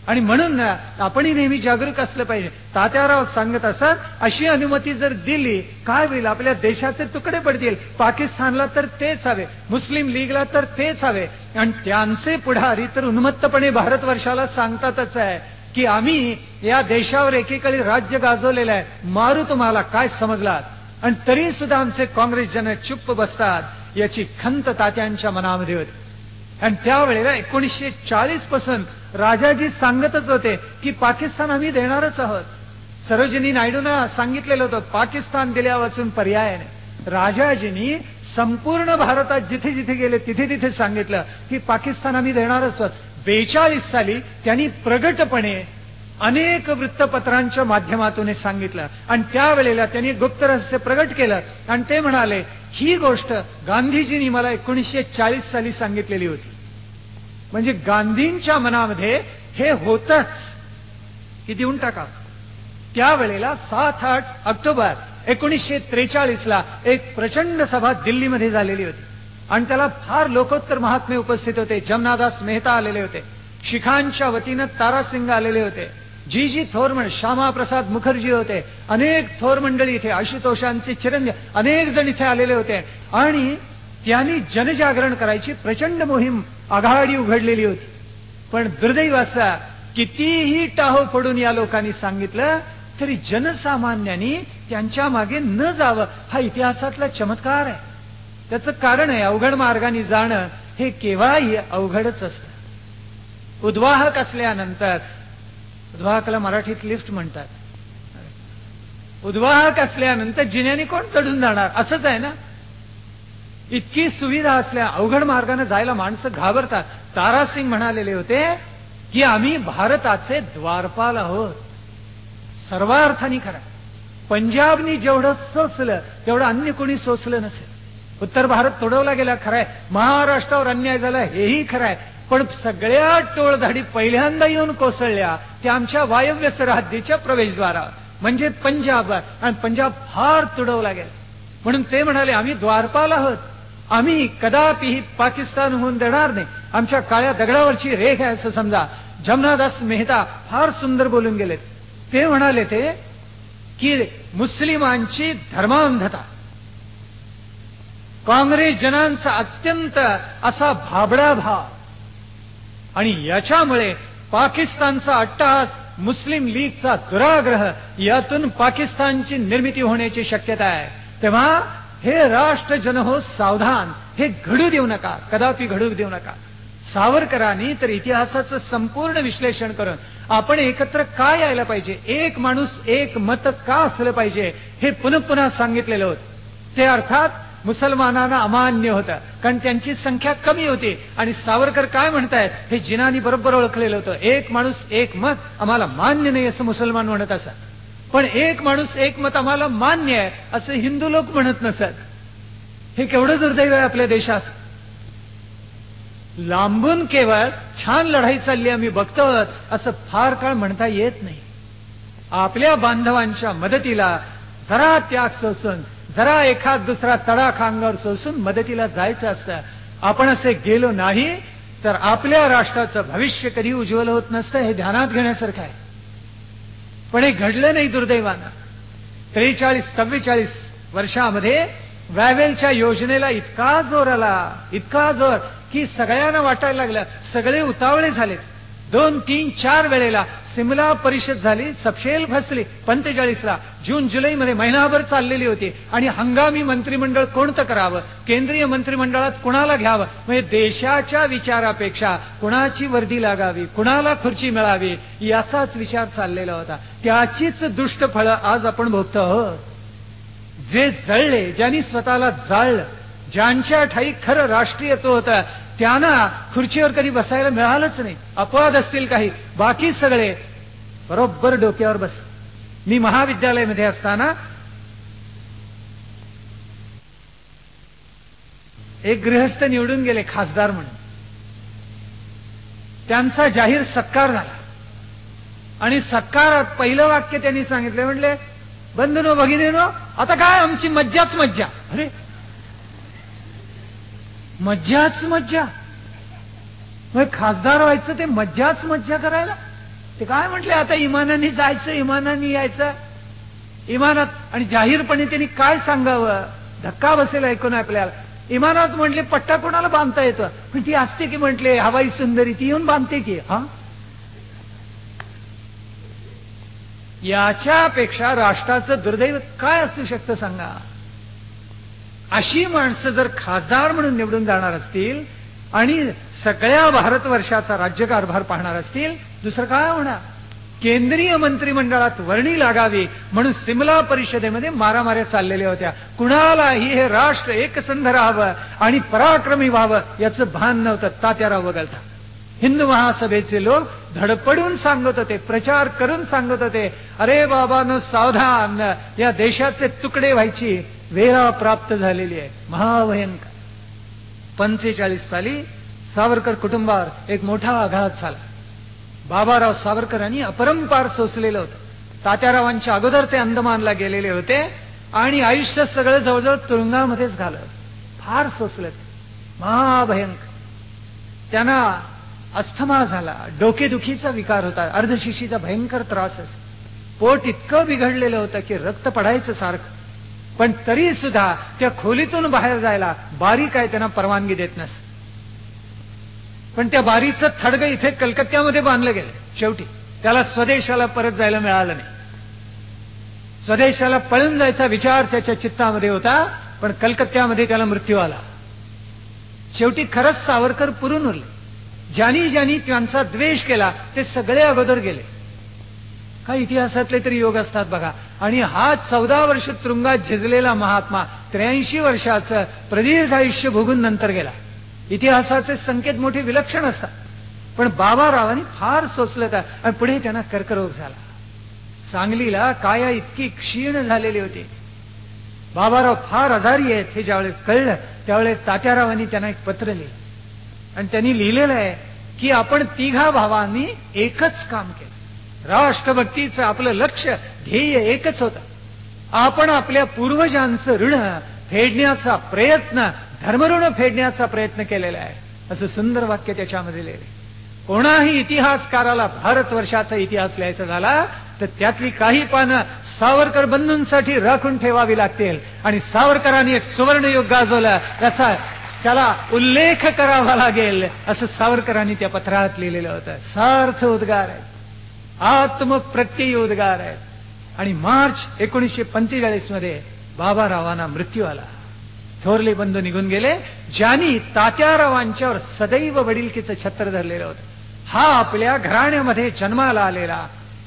आणि म्हणून आपणही नेहमी जागरूक असलं पाहिजे. तात्याराव सांगत असतात अशी अनुमती जर दिली काय होईल, आपल्या देशाचे तुकडे पडतील. पाकिस्तानला तर तेच हवे, मुस्लिम लीगला तर तेच हवे. आणि त्यांचे पुढारी तर उन्मत्तपणे भारतवर्षाला सांगतातच आहे की आम्ही या देशावर एकेकाळी राज्य गाजवलेलं आहे, मारू तुम्हाला, काय समजलात. आणि तरी सुद्धा आमचे काँग्रेस जन चुप्प बसतात याची खंत तात्यांच्या मनामध्ये होती. आणि त्यावेळेला 1940 पासून राजाजी सांगतच होते की पाकिस्तान आम्ही देणारच आहोत. सरोजिनी नायडूंना सांगितलेलं होतं पाकिस्तान दिल्या वाचून पर्याय नाही. राजाजींनी संपूर्ण भारतात जिथे जिथे गेले तिथे तिथे सांगितलं की पाकिस्तान आम्ही देणारच आहोत. 42 साली त्यांनी प्रगटपणे अनेक वृत्तपत्रांच्या माध्यमातून सांगितलं आणि त्यावेळेला त्यांनी गुप्त रहस्य प्रगट केलं आणि ते म्हणाले ही गोष्ट गांधीजींनी मला 1940 साली सांगितलेली होती. म्हणजे गांधींच्या मनामध्ये हे होतच की देऊन टाका. त्यावेळेला 7-8 ऑक्टोबर 1943 एक प्रचंड सभा दिल्लीमध्ये झालेली होती आणि त्याला फार लोकोत्तर महात्मे उपस्थित होते. जमनादास मेहता आलेले होते, शिखांच्या वतीनं तारासिंग आलेले होते, जी थोरमण, श्यामाप्रसाद मुखर्जी होते, अनेक थोर मंडळी इथे, आशुतोषांचे चिरंजीव अनेक जण इथे आलेले होते. आणि त्यांनी जनजागरण करायची प्रचंड मोहीम आघाडी उघडलेली होती. पण दुर्दैव असा कितीही टाहो पडून या लोकांनी सांगितलं तरी जनसामान्यांनी त्यांच्या मागे न जावं हा इतिहासातला चमत्कार आहे. त्याचं कारण आहे अवघड मार्गाने जाणं हे केव्हाही अवघडच असतं. उद्वाहक असल्यानंतर, उद्वाहकाला मराठीत लिफ्ट म्हणतात, उद्वाहक असल्यानंतर जिन्याने कोण चढून जाणार, असंच आहे ना. इतकी सुविधा असल्या अवघड मार्गाने जायला माणसं घाबरतात. तारासिंग म्हणालेले होते की आम्ही भारताचे द्वारपाल आहोत. सर्वार्थाने खरं. पंजाबनी जेवढं सोसलं तेवढं अन्य कोणी सोसलं नसेल. उत्तर भारत तोडवला गेला खरंय, महाराष्ट्रावर अन्याय झाला हेही खरंय, पण सगळ्या टोळधाडी पहिल्यांदा येऊन कोसळल्या त्या आमच्या वायव्य सरहद्दीच्या प्रवेशद्वारावर म्हणजे पंजाब. आणि पंजाब फार तुडवला गेला. म्हणून ते म्हणाले आम्ही द्वारपाल आहोत, आम्ही कदापिही पाकिस्तान होऊन देणार नाही, आमच्या काळ्या दगडावरची रेख आहे असं समजा. जमनादास मेहता फार सुंदर बोलून गेलेत. ते म्हणाले ते की मुस्लिमांची धर्मांधता, काँग्रेस जनांचा अत्यंत असा भाबडा भाव आणि याच्यामुळे पाकिस्तानचा अट्टहास, मुस्लिम लीगचा दुराग्रह, यातून पाकिस्तानची निर्मिती होण्याची शक्यता आहे. तेव्हा हे राष्ट्र जन हो सावधान, हे घडू देऊ नका, कदापि घडू देऊ नका. सावरकरांनी तर इतिहासाचं संपूर्ण विश्लेषण करून आपण एकत्र का यायला पाहिजे, एक माणूस एक मत का असलं पाहिजे हे पुन्हा पुन्हा सांगितलेलं होतं. ते अर्थात मुसलमानांना अमान्य होतं, कारण त्यांची संख्या कमी होती. आणि सावरकर काय म्हणतायत हे जिनानी बरोबर ओळखलेलं होतं. एक माणूस एक मत आम्हाला मान्य नाही असं मुसलमान म्हणत असत, पण एक माणूस एक मत आम्हाला मान्य आहे असं हिंदू लोक म्हणत नसत. हे केवढं दुर्दैव आहे आपल्या देशात. लांबून केवळ छान लढाई चालली आम्ही बघतो असं फार काळ म्हणता येत नाही. आपल्या बांधवांच्या मदतीला जरा त्याग सोसून, जरा एखाद दुसरा तडाखा अंगावर सोसून मदतीला जायचं असतं. आपण असे गेलो नाही तर आपल्या राष्ट्राचं भविष्य कधी उज्ज्वल होत नसतं, हे ध्यानात घेण्यासारखं आहे. पण हे घडलं नाही दुर्दैवानं. 43-44 वर्षामध्ये वॅवेलच्या योजनेला इतका जोर आला, इतका जोर की सगळ्यांना वाटायला लागलं, सगळे उतावळे झाले. 2, 3, 4 वेळेला सिमला परिषद झाली, सपशेल फसली. 45ला जून जुलैमध्ये महिनाभर चाललेली होती. आणि हंगामी मंत्रिमंडळ कोणतं करावं, केंद्रीय मंत्रिमंडळात कुणाला घ्यावं, म्हणजे देशाच्या विचारापेक्षा कुणाची वर्दी लागावी, कुणाला खुर्ची मिळावी याचाच विचार चाललेला होता. त्याचीच दुष्ट फळं आज आपण भोगतो आहोत. जे जळले, ज्यांनी स्वतःला जाळलं, ज्यांच्या ठाई खरं राष्ट्रीयत्व होतं, त्यांना खुर्चीवर कधी बसायला मिळालंच नाही. अपवाद असतील काही, बाकी सगळे बरोबर डोक्यावर बस. मी महाविद्यालयामध्ये असताना एक गृहस्थ निवडून गेले खासदार म्हणून. त्यांचा जाहीर सत्कार झाला आणि सत्कारात पहिलं वाक्य त्यांनी सांगितलं, म्हणले बंधनो भगिनीनो, आता काय आमची मज्जाच मज्जा. अरे मज्जाच मज्जा, मग खासदार व्हायचं ते मज्जाच मज्जा करायला. ते काय म्हटले, आता इमानाने जायचं, इमानाने यायचं, इमानात. आणि जाहीरपणे त्यांनी काय सांगावं, धक्का बसेल ऐकून आपल्याला. इमानात म्हटले पट्टा कोणाला बांधता येतं, पण ती असते की म्हटले हवाई सुंदरी, ती येऊन बांधते की. हा, याच्यापेक्षा राष्ट्राचं दुर्दैव काय असू शकतं सांगा. अशी माणसं जर खासदार म्हणून निवडून जाणार असतील आणि सगळ्या भारतवर्षाचा राज्यकारभार पाहणार असतील, दुसरं काय होणार. केंद्रीय मंत्रिमंडळात वर्णी लागावी म्हणून सिमला परिषदेमध्ये मारामाऱ्या चाललेल्या होत्या. कुणालाही हे राष्ट्र एकसंध राहावं आणि पराक्रमी व्हावं याचं भान नव्हतं. तात्याराव वगळता हिंदू महासभेचे लोक धडपडून सांगत होते, प्रचार करून सांगत होते, अरे बाबांनो सावधान, या देशाचे तुकडे व्हायची वेळा प्राप्त झालेली आहे, महाभयंकर. 45 साली सावरकर कुटुंबावर एक मोठा आघात झाला. बाबाराव सावरकरांनी अपरंपार सोसलेलं होतं. तात्यारावांच्या अगोदर ते अंदमानला गेलेले होते आणि आयुष्य सगळं जवळजवळ तुरुंगामध्येच घालत, फार सोसलं, महाभयंकर. त्यांना अस्थमा झाला, डोकेदुखीचा विकार होता, अर्धशिशीचा भयंकर त्रास असे. पोट इतकं बिघडलेलं होतं की रक्त पडायचं सारखं. पण तरी सुद्धा त्या खोलीतून बाहेर जायला बारी काय त्यांना परवानगी देत नसत. पण त्या बारीचं थडगं इथे कलकत्त्यामध्ये बांधलं गेलं. शेवटी त्याला स्वदेशाला परत जायला मिळालं नाही. स्वदेशाला पळून जायचा विचार त्याच्या चित्तामध्ये होता, पण कलकत्त्यामध्ये त्याला मृत्यू आला. शेवटी खरंच सावरकर पुरून उरले. ज्यांनी ज्यांनी त्यांचा द्वेष केला ते सगळे अगोदर गेले. काही इतिहासातले तरी योग असतात बघा. आणि हा 14 वर्ष तुरुंगात झिजलेला महात्मा 83 वर्षाचं प्रदीर्घ आयुष्य भोगून नंतर गेला. इतिहासाचे संकेत मोठे विलक्षण असतात. पण बाबारावांनी फार सोचलं का, आणि पुढे त्यांना कर्करोग झाला. सांगलीला काया इतकी क्षीण झालेली होती. बाबाराव फार आजारी आहेत हे ज्यावेळेस कळलं त्यावेळेस तात्यारावांनी त्यांना एक पत्र लिहिलं आणि त्यांनी लिहिलेलं आहे की आपण तिघा भावांनी एकच काम केलं. राष्ट्रभक्तीचं आपलं लक्ष ध्येय एकच होतं. आपण आपल्या पूर्वजांचं ऋण फेडण्याचा प्रयत्न, धर्मऋण फेडण्याचा प्रयत्न केलेला आहे, असं सुंदर वाक्य त्याच्यामध्ये लिहिले. कोणाही इतिहासकाराला भारतवर्षाचा इतिहास लिहायचा झाला तर त्यातली काही पानं सावरकर बंधूंसाठी राखून ठेवावी लागतील. आणि सावरकरांनी एक सुवर्णयुग गाजवलं याचा त्याला उल्लेख करावा लागेल, असं सावरकरांनी त्या पत्रात लिहिलेलं होतं. सार्थ उद्गार आहेत, आत्मप्रत्ययी उद्गार आहेत. आणि मार्च 1945 मध्ये बाबारावांना मृत्यू आला. थोरले बंधू निघून गेले, ज्यांनी तात्यारावांच्यावर सदैव वडिलकीचं छत्र धरलेलं होतं. हा आपल्या घराण्यामध्ये जन्माला आलेला,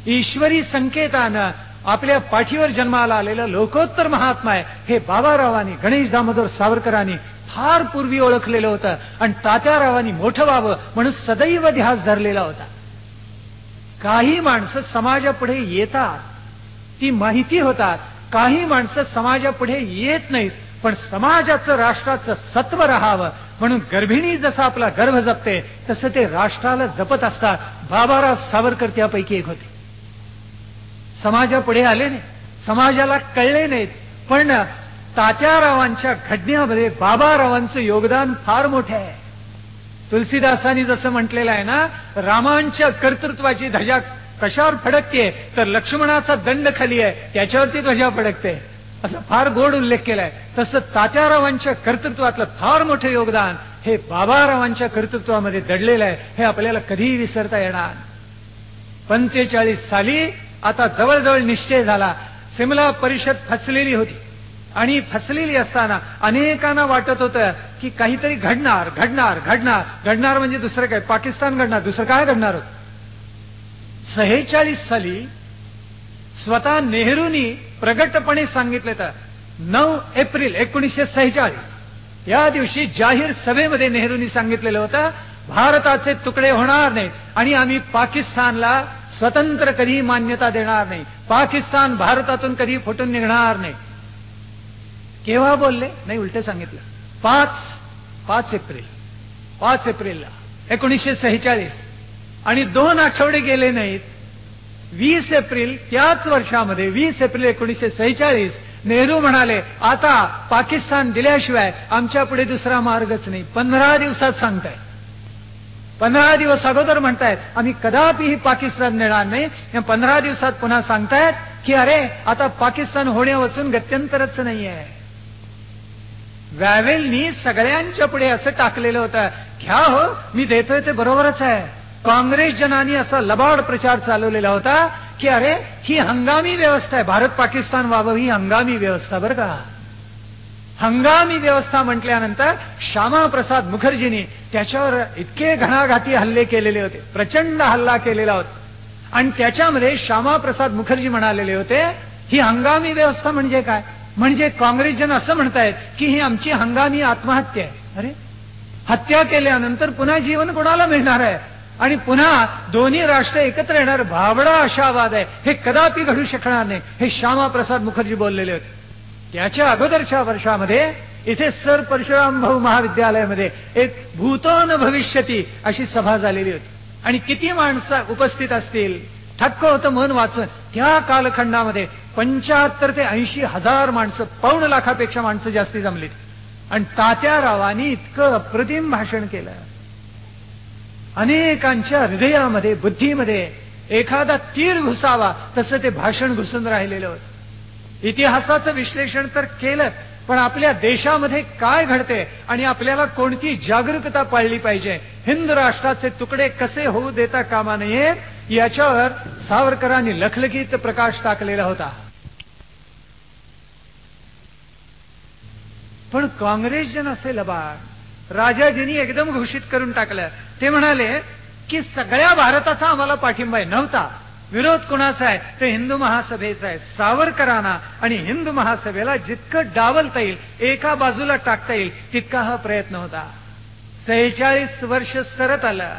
ईश्वरी संकेतानं आपल्या पाठीवर जन्माला आलेलं लोकोत्तर महात्मा आहे हे बाबारावांनी, गणेश दामोदर सावरकरांनी फार पूर्वी ओळखलेलं होतं. आणि तात्यारावांनी मोठं व्हावं म्हणून सदैव ध्यास धरलेला होता. काही माणसं समाजापुढे येतात, ती माहिती होतात. काही माणसं समाजापुढे येत नाहीत, पण समाजाचं, राष्ट्राचं सत्व राहावं म्हणून गर्भिणी जसं आपला गर्भ जपते तसं ते राष्ट्राला जपत असतात. बाबाराव सावरकर त्यापैकी एक होते. समाजापुढे आले नाही, समाजाला कळले नाहीत, पण तात्यारावांच्या घडण्यामध्ये बाबारावांचं योगदान फार मोठे आहे. तुलसीदासांनी जसं म्हटलेलं आहे ना, रामांच्या कर्तृत्वाची ध्वजा कशावर फडकते तर लक्ष्मणाचा दंड खाली आहे त्याच्यावरती ध्वजा फडकते, असं फार गोड उल्लेख केलाय. तसं तात्यारावांच्या कर्तृत्वातलं फार मोठं योगदान हे बाबारावांच्या कर्तृत्वामध्ये दडलेलं आहे. हे आपल्याला कधीही विसरता येणार. 45 साली आता जवळजवळ निश्चय झाला. सिमला परिषद फसलेली होती आणि फसलेली असताना अनेकांना वाटत होतं की काहीतरी घडणार घडणार घडणार घडणार म्हणजे दुसरं काय, पाकिस्तान घडणार, दुसरं काय घडणार होत. 46 साली स्वतः नेहरूंनी प्रगटपणे सांगितलं तर 9 एप्रिल 1946 या दिवशी जाहीर सभेमध्ये नेहरूंनी सांगितलेलं होतं भारताचे तुकडे होणार नाहीत आणि आम्ही पाकिस्तानला स्वतंत्र कधी मान्यता देणार नाही. पाकिस्तान भारतातून कधी फुटून निघणार नाही. केव्हा बोलले नाही, उलटे सांगितलं. 5 एप्रिलला 1946 आणि 2 आठवडे गेले नाहीत. 20 एप्रिल त्याच वर्षामध्ये 20 एप्रिल 1946 नेहरू म्हणाले आता पाकिस्तान दिल्याशिवाय आमच्या पुढे दुसरा मार्गच नाही. 15 दिवसात सांगताय, 15 दिवस अगोदर म्हणतायत आम्ही कदापिही पाकिस्तान देणार नाही. या 15 दिवसात पुन्हा सांगतायत की अरे आता पाकिस्तान होण्या वाचून गत्यंतरच नाहीये. वॅवेलनी सगळ्यांच्या पुढे असं टाकलेलं होतं, घ्या हो मी देतोय ते बरोबरच आहे. काँग्रेस जनांनी असा लबाड प्रचार चालवलेला होता की अरे ही हंगामी व्यवस्था आहे, भारत पाकिस्तान व्हावं ही हंगामी व्यवस्था. बरं का, हंगामी व्यवस्था म्हटल्यानंतर श्यामाप्रसाद मुखर्जींनी त्याच्यावर इतके घणाघाती हल्ले केलेले होते, प्रचंड हल्ला केलेला होता. आणि त्याच्यामध्ये श्यामाप्रसाद मुखर्जी म्हणालेले होते ही हंगामी व्यवस्था म्हणजे काय, म्हणजे काँग्रेस जन असं म्हणतायत की ही आमची हंगामी आत्महत्या आहे. अरे हत्या केल्यानंतर पुन्हा जीवन कोणाला मिळणार आहे आणि पुन्हा दोन्ही राष्ट्र एकत्र येणार, भाबडा आशावाद आहे, हे कदापि घडू शकणार नाही. हे श्यामाप्रसाद मुखर्जी बोललेले होते. त्याच्या अगोदरच्या वर्षामध्ये इथे सर परशुराम भाऊ महाविद्यालयामध्ये एक भूतो न भविष्यती अशी सभा झालेली होती आणि किती माणसं उपस्थित असतील, थक्क होतं मन वाचून. त्या कालखंडामध्ये 75 ते 80 हजार माणसं, 1.25 लाखापेक्षा माणसं जास्ती जमलीत आणि तात्यारावांनी इतकं अप्रतिम भाषण केलं. अनेकांच्या हृदयामध्ये, बुद्धीमध्ये एखादा तीर घुसावा तसं ते भाषण घुसून राहिलेलं होतं. इतिहासाचं विश्लेषण तर केलं, पण आपल्या देशामध्ये काय घडते आणि आपल्याला कोणती जागरूकता पाळली पाहिजे, हिंद राष्ट्राचे तुकडे कसे होऊ देता कामा नये याच्यावर सावरकरांनी लखलखीत प्रकाश टाकलेला होता. पण काँग्रेस जन असे लबाड, राजाजींनी एकदम घोषित करून टाकलं. ते म्हणाले की सगळ्या भारताचा आम्हाला पाठिंबा आहे. नव्हता, विरोध कोणाचा आहे तर हिंदू महासभेचा आहे. सावरकरांना आणि हिंदू महासभेला जितकं डावलता येईल, एका बाजूला टाकता येईल तितका हा प्रयत्न होता. 46 वर्ष सरत आलं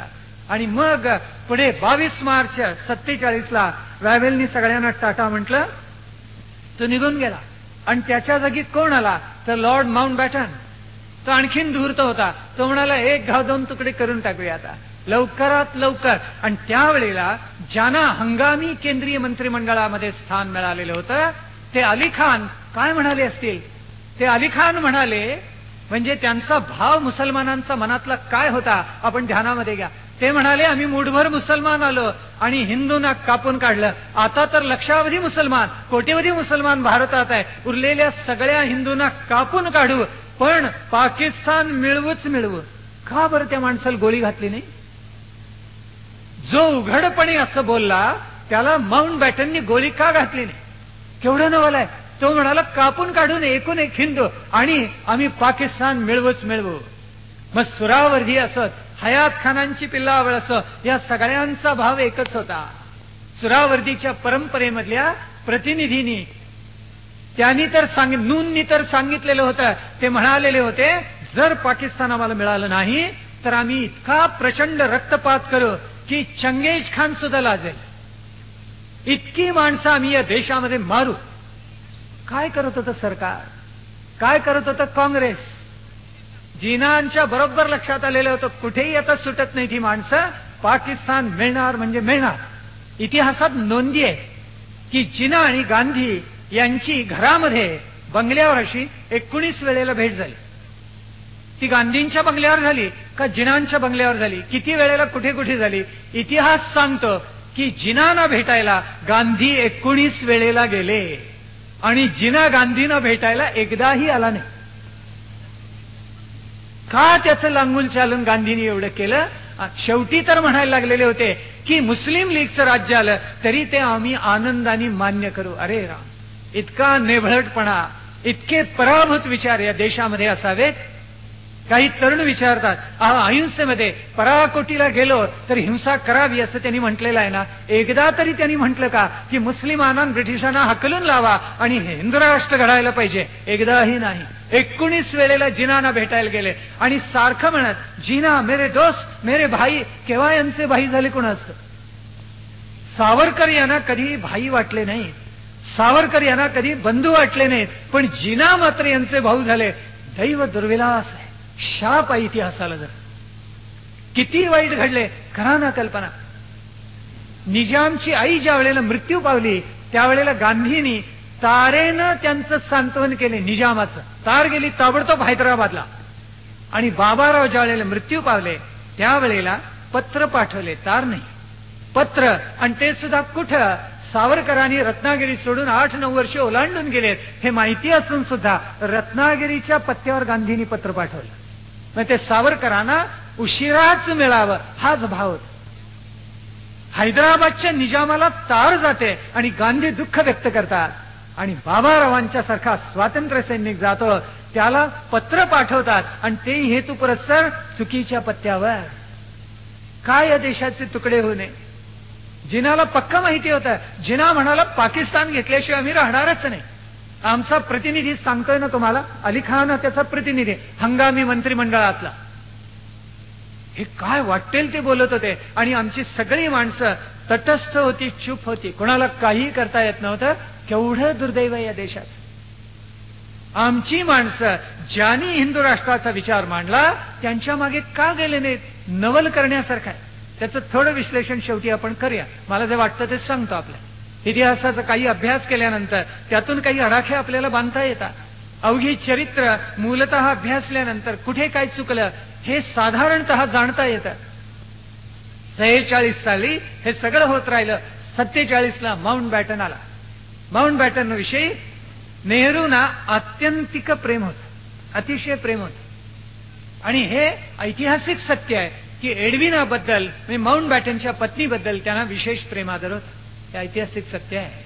आणि मग पुढे 22 मार्च 47ला वॅवेलनी सगळ्यांना टाटा म्हटलं, तो निघून गेला. आणि त्याच्या जागी कोण आला तर लॉर्ड माउंटबॅटन. तो आणखीन धूर्त होता. तो म्हणाला 1 घाव 2 तुकडे करून टाकूया आता लवकरात लवकर. आणि त्यावेळेला ज्यांना हंगामी केंद्रीय मंत्रिमंडळामध्ये स्थान मिळालेलं होतं ते अली खान काय म्हणाले असतील. ते अली खान म्हणाले, म्हणजे त्यांचा भाव मुसलमानांचा मनातला काय होता आपण ध्यानामध्ये घ्या. ते म्हणाले आम्ही मूठभर मुसलमान आलो आणि हिंदूंना कापून काढलं. आता तर लक्षावधी मुसलमान, कोटीवधी मुसलमान भारतात आहे, उरलेल्या सगळ्या हिंदूंना कापून काढू, पण पाकिस्तान मिळवूच मिळवू. का बरं त्या माणसाला गोळी घातली नाही. जो उघडपणे असं बोलला त्याला माउंटबॅटननी गोळी का घातली नाही. केवढं नवल आहे. तो म्हणाला कापून काढून एकूण एक हिंदू आणि आम्ही पाकिस्तान मिळवूच मिळवू. मग सुरावर्दी असत, हयात खानांची पिल्लावळ असो, या सगळ्यांचा भाव एकच होता. सुरावर्दीच्या परंपरेमधल्या प्रतिनिधींनी त्यांनी तर नूननी तर सांगितलेलं होतं, ते म्हणालेले होते जर पाकिस्तान आम्हाला मिळालं नाही तर आम्ही इतका प्रचंड रक्तपात करू की चंगेज खान सुद्धा लाजेल, इतकी माणसं आम्ही या देशामध्ये मारू. काय करत होतं सरकार, काय करत होतं काँग्रेस? जिनांच्या बरोबर लक्षात आलेलं होतं कुठेही आता सुटत नाही ती माणसं, पाकिस्तान मिळणार म्हणजे मिळणार. इतिहासात नोंदी आहे की जिना आणि गांधी यांची घरामध्ये बंगल्यावर अशी 19 वेळेला भेट झाली. ती गांधींच्या बंगल्यावर झाली का जिनांच्या बंगल्यावर झाली, किती वेळेला कुठे कुठे झाली? इतिहास सांगतो की जिनांना भेटायला गांधी 19 वेळेला गेले आणि जिना गांधींना भेटायला एकदाही आला नाही. का त्याचं लांगुल चालून गांधींनी एवढं केलं? शेवटी तर म्हणायला लागलेले होते की मुस्लिम लीगचं राज्य आलं तरी ते आम्ही आनंदाने मान्य करू. अरे राम, इतका नेभळटपणा, इतके पराभूत विचार या देशामध्ये असावेत. काही तरुण विचारतात अहिंसेमध्ये पराकोटीला गेलो तर हिंसा करावी असं त्यांनी म्हटलेलं आहे ना, एकदा तरी त्यांनी म्हटलं का की मुस्लिमांना ब्रिटिशांना हकलून लावा आणि हिंदू राष्ट्र घडायला पाहिजे? एकदाही नाही. 19 वेळेला जिनांना भेटायला गेले आणि सारखं म्हणत जिना मेरे दोस्त मेरे भाई. केव्हा यांचे भाई झाले कोण असतं? सावरकर यांना कधी भाई वाटले नाही, सावरकर यांना कधी बंधू वाटले नाहीत, पण जिना मात्र यांचे भाऊ झाले. दैव दुर्विलास आहे, शाप आहे इतिहासाला. जर किती वाईट घडले करा ना कल्पना. निजामची आई ज्या वेळेला मृत्यू पावली त्यावेळेला गांधींनी तारेनं त्यांचं सांत्वन केले. निजामाचं तार गेली ताबडतोब हैदराबादला. आणि बाबाराव ज्या वेळेला मृत्यू पावले त्यावेळेला पत्र पाठवले, तार नाही, पत्र. आणि ते सुद्धा कुठं? सावरकरांनी रत्नागिरी सोडून 8-9 वर्ष ओलांडून गेलेत हे माहिती असून सुद्धा रत्नागिरीच्या पत्त्यावर गांधींनी पत्र पाठवलं. मग ते सावरकरांना उशिराच मिळावं हाच भाव होता. हैदराबादच्या निजामाला तार जाते आणि गांधी दुःख व्यक्त करतात आणि बाबारावांच्या सारखा स्वातंत्र्य सैनिक जातो त्याला पत्र पाठवतात आणि ते हेतू पुरस्सर चुकीच्या पत्त्यावर. काय या देशाचे तुकडे होऊ नये? जिनाला पक्का माहिती होतं. जिना म्हणाला पाकिस्तान घेतल्याशिवाय आम्ही राहणारच नाही. आमचा प्रतिनिधी सांगतोय ना तुम्हाला, अली खान त्याचा प्रतिनिधी हंगामी मंत्रिमंडळातला. हे काय वाटेल ते बोलत होते आणि आमची सगळी माणसं तटस्थ होती, चूप होती, कोणाला काही करता येत नव्हतं. केवढं दुर्दैव या देशाचं. आमची माणसं ज्यांनी हिंदू राष्ट्राचा विचार मांडला त्यांच्या मागे का गेले नाहीत? नवल करण्यासारखं आहे. त्याचं थोडं विश्लेषण शेवटी आपण करूया. मला जे वाटतं ते सांगतो. आपल्या इतिहासाचा काही अभ्यास केल्यानंतर त्यातून काही आडाखे आपल्याला बांधता येतात. अवघी चरित्र मूलतः अभ्यासल्यानंतर कुठे काय चुकलं हे साधारणतः जाणता येतं. 46 साली हे सगळं होत राहिलं. 47ला माउंट बॅटन आला. माउंट बॅटन विषयी नेहरूंना अत्यंतिक प्रेम होत, अतिशय प्रेम होत. आणि हे ऐतिहासिक सत्य आहे की एडविनाबद्दल म्हणजे माउंट बॅटनच्या पत्नीबद्दल त्यांना विशेष प्रेमादर होता. हे ऐतिहासिक सत्य आहे.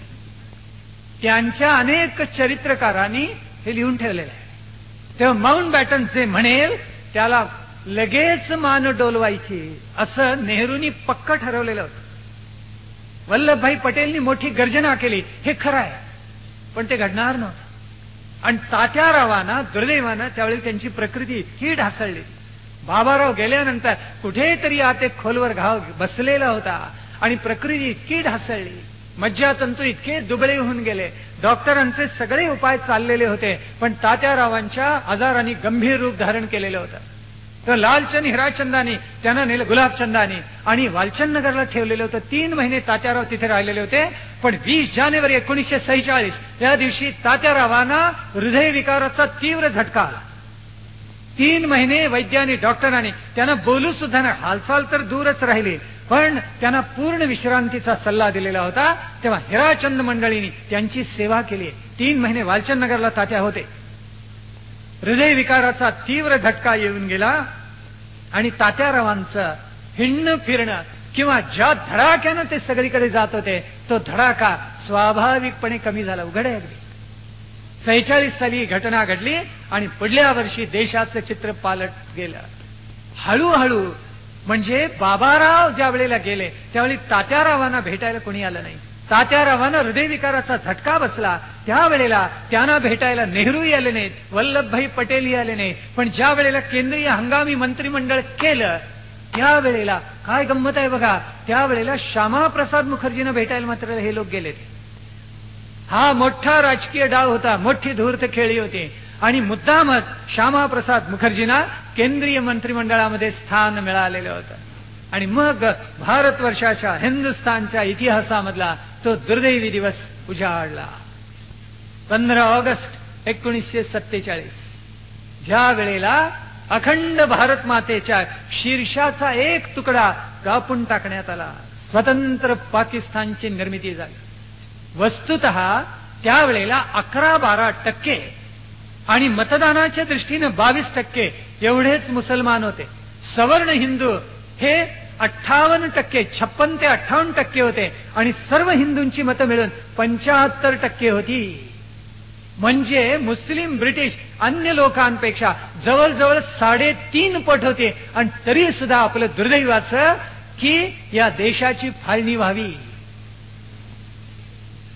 त्यांच्या अनेक चरित्रकारांनी हे लिहून ठेवलेलं आहे. तेव्हा माउंट बॅटन जे म्हणेल त्याला लगेच मान डोलवायची असं नेहरूंनी पक्क ठरवलेलं होतं. वल्लभभाई पटेलनी मोठी गर्जना केली, हे खरं आहे, पण ते घडणार नव्हतं. आणि तात्यारावांना दुर्दैवानं त्यावेळी त्यांची प्रकृती इतकी ढासळली. बाबाराव गेल्यानंतर कुठेतरी आत एक खोलवर घाव बसलेला होता आणि प्रकृती इतकी ढासळली, मज्जातंतू इतके दुबळे होऊन गेले. डॉक्टरांचे सगळे उपाय चाललेले होते पण तात्यारावांच्या आजाराने गंभीर रूप धारण केलेलं होतं. तर लालचंद हिराचंदानी त्यांना नेलं, गुलाबचंदानी, आणि वालचंदनगरला ठेवलेलं होतं. 3 महिने तात्याराव तिथे राहिलेले होते. पण 20 जानेवारी 1946 या दिवशी तात्यारावांना हृदयविकाराचा तीव्र झटका आला. 3 महिने वैद्याने डॉक्टरांनी त्यांना बोलू सुद्धा नाही, हालचाल तर दूरच राहिली, पण त्यांना पूर्ण विश्रांतीचा सल्ला दिलेला होता. तेव्हा हिराचंद मंडळींनी त्यांची सेवा केली. 3 महिने वालचंदनगरला तात्या होते. हृदयविकाराचा तीव्र झटका येऊन गेला आणि तात्यारावांचं हिंडणं फिरणं किंवा ज्या धडाक्यानं ते सगळीकडे जात होते तो धडाका स्वाभाविकपणे कमी झाला. उघड आहे अगदी. 46 साली ही घटना घडली आणि पुढल्या वर्षी देशाचं चित्र पालट गेलं. हळूहळू म्हणजे बाबाराव ज्या वेळेला गेले त्यावेळी तात्यारावांना भेटायला कोणी आलं नाही. तात्यारावांना हृदयविकाराचा झटका बसला. त्यावेळेला त्यांना भेटायला नेहरूही आले नाहीत, वल्लभभाई पटेलही आले नाहीत. पण ज्या वेळेला केंद्रीय हंगामी मंत्रिमंडळ केलं त्यावेळेला काय गंमत आहे बघा, त्यावेळेला श्यामाप्रसाद मुखर्जींना भेटायला मात्र हे लोक गेले. हा मोठा राजकीय डाव होता, मोठी धूर्त खेळी होती. आणि मुद्दामच श्यामाप्रसाद मुखर्जींना केंद्रीय मंत्रिमंडळामध्ये स्थान मिळालेलं होतं. आणि मग भारतवर्षाच्या हिंदुस्थानच्या इतिहासामधला तो दुर्दैवी दिवस उजाडला. 15 ऑगस्ट 1947, ज्या वेळेला अखंड भारत मातेच्या शीर्षाचा एक तुकडा कापून टाकण्यात आला, स्वतंत्र पाकिस्तानची निर्मिती झाली. वस्तुतः त्यावेळेला 11-12% आणि मतदानाच्या दृष्टीने 22% एवढेच मुसलमान होते. सवर्ण हिंदू हे 58%, 56 ते 58% होते. आणि सर्व हिंदूंची मतं मिळून 75% होती. म्हणजे मुस्लिम ब्रिटिश अन्य लोकांपेक्षा जवळजवळ 3.5 पट होते. आणि तरी सुद्धा आपलं दुर्दैवाचं की या देशाची फाळणी व्हावी.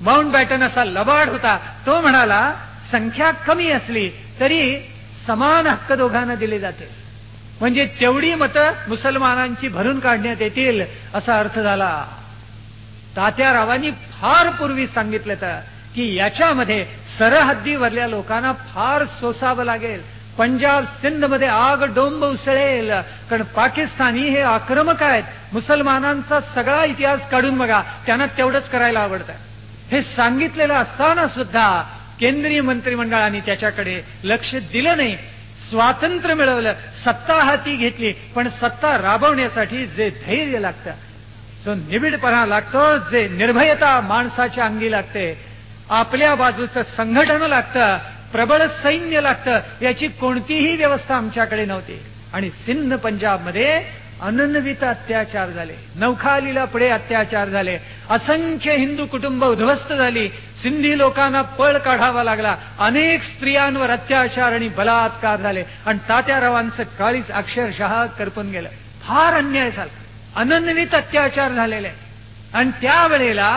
माउंटबॅटन असा लबाड होता, तो म्हणाला संख्या कमी असली तरी समान हक्क दोघांना दिले जाते, म्हणजे तेवढी मतं मुसलमानांची भरून काढण्यात येतील असा अर्थ झाला. तात्यारावांनी फार पूर्वी सांगितलं तर की याच्यामध्ये सरहद्दीवरल्या लोकांना फार सोसावं लागेल. पंजाब सिंध मध्ये आग डोंब उसळेल, कारण पाकिस्तानी हे आक्रमक आहेत. मुसलमानांचा सगळा इतिहास काढून बघा, त्यांना तेवढंच करायला आवडतं. हे सांगितलेलं असताना सुद्धा केंद्रीय मंत्रिमंडळाने त्याच्याकडे लक्ष दिलं नाही. स्वातंत्र्य मिळवलं, सत्ता हाती घेतली, पण सत्ता राबवण्यासाठी जे धैर्य लागतं, जो निबिडपणा लागतो, जे निर्भयता माणसाच्या अंगी लागते, आपल्या बाजूचं संघटन लागतं, प्रबळ सैन्य लागतं, याची कोणतीही व्यवस्था आमच्याकडे नव्हती. आणि सिंध पंजाब मध्ये अनन्वित अत्याचार झाले, नौखालीला पुढे अत्याचार झाले, असंख्य हिंदू कुटुंब उद्ध्वस्त झाली, सिंधी लोकांना पळ काढावा लागला, अनेक स्त्रियांवर अत्याचार आणि बलात्कार झाले. आणि तात्यारावांचं काळीच अक्षरशः करपून गेलं. फार अन्याय झाला, अनन्वित अत्याचार झालेले. आणि त्यावेळेला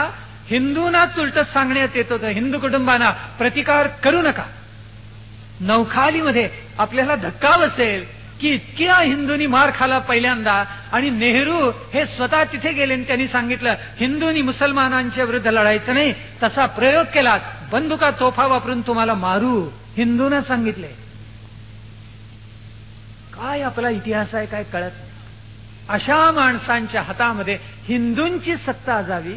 हिंदूंनाच उलट सांगण्यात येत होतं, हिंदू कुटुंबांना प्रतिकार करू नका. नौखालीमध्ये आपल्याला धक्का बसेल की इतक्या हिंदूंनी मार खाला पहिल्यांदा. आणि नेहरू हे स्वतः तिथे गेले आणि त्यांनी सांगितलं हिंदूंनी मुसलमानांच्या विरुद्ध लढायचं नाही, तसा प्रयोग केला, बंदुका तोफा वापरून तुम्हाला मारू, हिंदूंना सांगितले. काय आपला इतिहास आहे काय कळत नाही. अशा माणसांच्या हातामध्ये हिंदूंची सत्ता जावी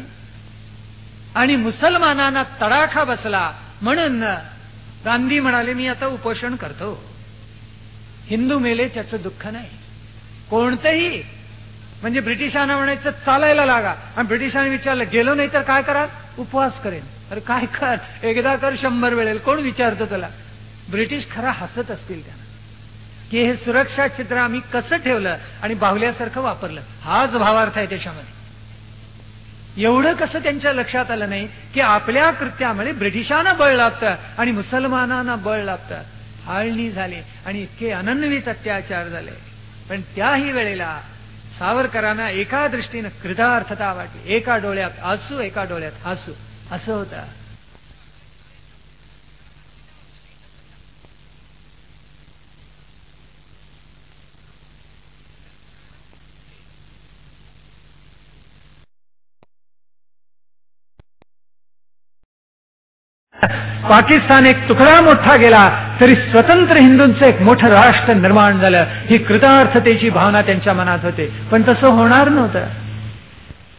आणि मुसलमानांना तडाखा बसला. म्हणून गांधी म्हणाले मी आता उपोषण करतो. हिंदू मेले त्याचं दुःख नाही कोणतंही. म्हणजे ब्रिटिशांना म्हणायचं चालायला लागा, आणि ब्रिटिशांनी विचारलं गेलो नाही तर काय करा, उपवास करेन. अरे काय कर, एकदा कर 100 वेळेल, कोण विचारतो तुला. ब्रिटिश खरा हसत असतील त्यांना की हे सुरक्षा चित्र आम्ही कसं ठेवलं आणि बाहुल्यासारखं वापरलं. हाच भावार्थ आहे त्याच्यामध्ये. एवढं कसं त्यांच्या लक्षात आलं नाही की आपल्या कृत्यामध्ये ब्रिटिशांना बळ लागतं आणि मुसलमानांना बळ लागतं. फाळणी झाली आणि इतके अनन्वित अत्याचार झाले. पण त्याही वेळेला सावरकरांना एका दृष्टीनं कृतार्थता वाटली. एका डोळ्यात आसू, एका डोळ्यात हसू, असं होतं. पाकिस्तान एक तुकडा मोठा गेला तरी स्वतंत्र हिंदूंचं एक मोठं राष्ट्र निर्माण झालं, ही कृतार्थतेची भावना त्यांच्या मनात होते. पण तसं होणार नव्हतं.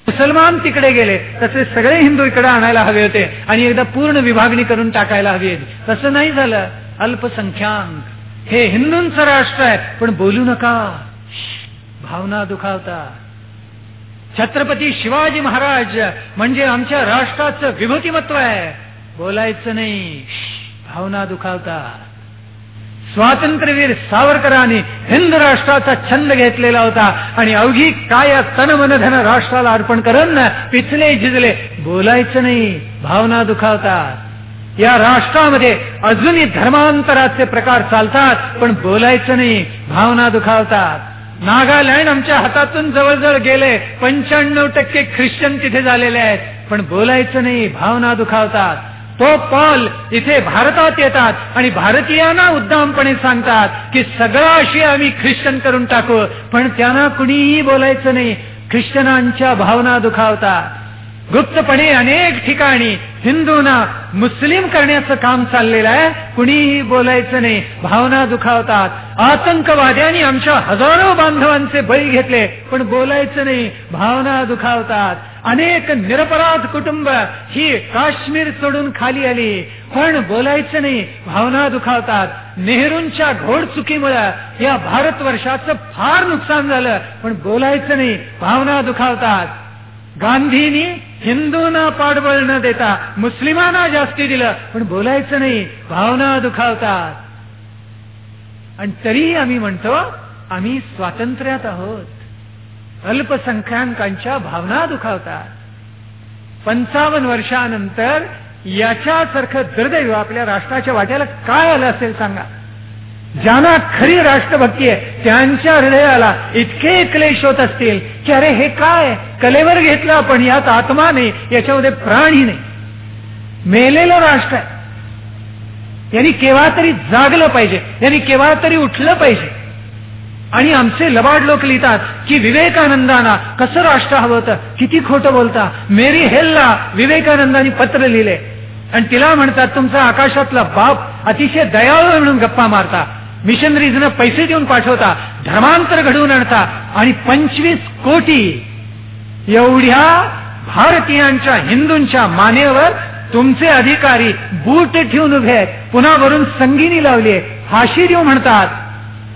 मुसलमान तिकडे गेले तसे सगळे हिंदू इकडे आणायला हवे होते आणि एकदा पूर्ण विभागणी करून टाकायला हवी होती. तसं नाही झालं. अल्पसंख्याक हे हिंदूंचं राष्ट्र आहे पण बोलू नका, भावना दुखावता. छत्रपती शिवाजी महाराज म्हणजे आमच्या राष्ट्राचं विभूतिमत्व आहे, बोलायचं नाही, भावना दुखावता. स्वातंत्र्यवीर सावरकरांनी हिंद राष्ट्राचा छंद घेतलेला होता आणि अवघी काय तन मन धन राष्ट्राला अर्पण करून पिचले झिजले, बोलायचं नाही, भावना दुखावतात. या राष्ट्रामध्ये अजूनही धर्मांतराचे प्रकार चालतात पण बोलायचं नाही, भावना दुखावतात. नागालँड आमच्या हातातून जवळजवळ गेले, 95% ख्रिश्चन तिथे झालेले आहेत. पण बोलायचं नाही, भावना दुखावतात. तो पॉल इथे भारतात येतात आणि भारतीयांना उद्दामपणे सांगतात की सगळं अशी आम्ही ख्रिश्चन करून टाकू, पण त्यांना कुणीही बोलायचं नाही. ख्रिश्चनांच्या भावना दुखावतात. गुप्तपणे अनेक ठिकाणी हिंदूंना मुस्लिम करण्याचं काम चाललेलं आहे, कुणीही बोलायचं नाही, भावना दुखावतात. आतंकवाद्यांनी आमच्या हजारो बांधवांचे बळी घेतले, पण बोलायचं नाही, भावना दुखावतात. अनेक निरपराध कुटुंब ही काश्मीर सोडून खाली आली, पण बोलायचं नाही, भावना दुखावतात. नेहरूंच्या घोडचुकीमुळे या भारतवर्षाचं फार नुकसान झालं, पण बोलायचं नाही, भावना दुखावतात. गांधींनी हिंदूंना पाठबळ न देता मुस्लिमांना जास्ती दिलं, पण बोलायचं नाही, भावना दुखावतात. आणि तरी आम्ही म्हणतो आम्ही स्वातंत्र्यात आहोत. अल्पसंख्याकांच्या भावना दुखावतात. 55 वर्षानंतर याच्यासारखं दुर्दैव आपल्या राष्ट्राच्या वाट्याला काय आलं असेल सांगा. ज्यांना खरी राष्ट्रभक्ती आहे त्यांच्या हृदयाला इतके क्लेश होत असतील की अरे हे काय कलेवर घेतलं आपण, यात आत्मा नाही, याच्यामध्ये प्राणही नाही. मेलेलं राष्ट्र आहे. यांनी केव्हा तरी जागलं पाहिजे, यांनी केव्हा तरी उठलं पाहिजे. आणि आमचे लबाड लोक लिहितात की विवेकानंदांना कसं राष्ट्र हवं होतं. किती खोटं बोलता. मेरी हेलला विवेकानंदांनी पत्र लिहिले आणि तिला म्हणतात तुमचा आकाशातला बाप अतिशय दयाळू म्हणून गप्पा मारता, मिशनरीजनं पैसे देऊन पाठवता, धर्मांतर घडवून आणता आणि 25 कोटी एवढ्या भारतीयांच्या हिंदूंच्या मानेवर तुमचे अधिकारी बूट ठेवून उभे आहेत. पुन्हा वरून संगीनी लावली, फाशी देऊ म्हणतात,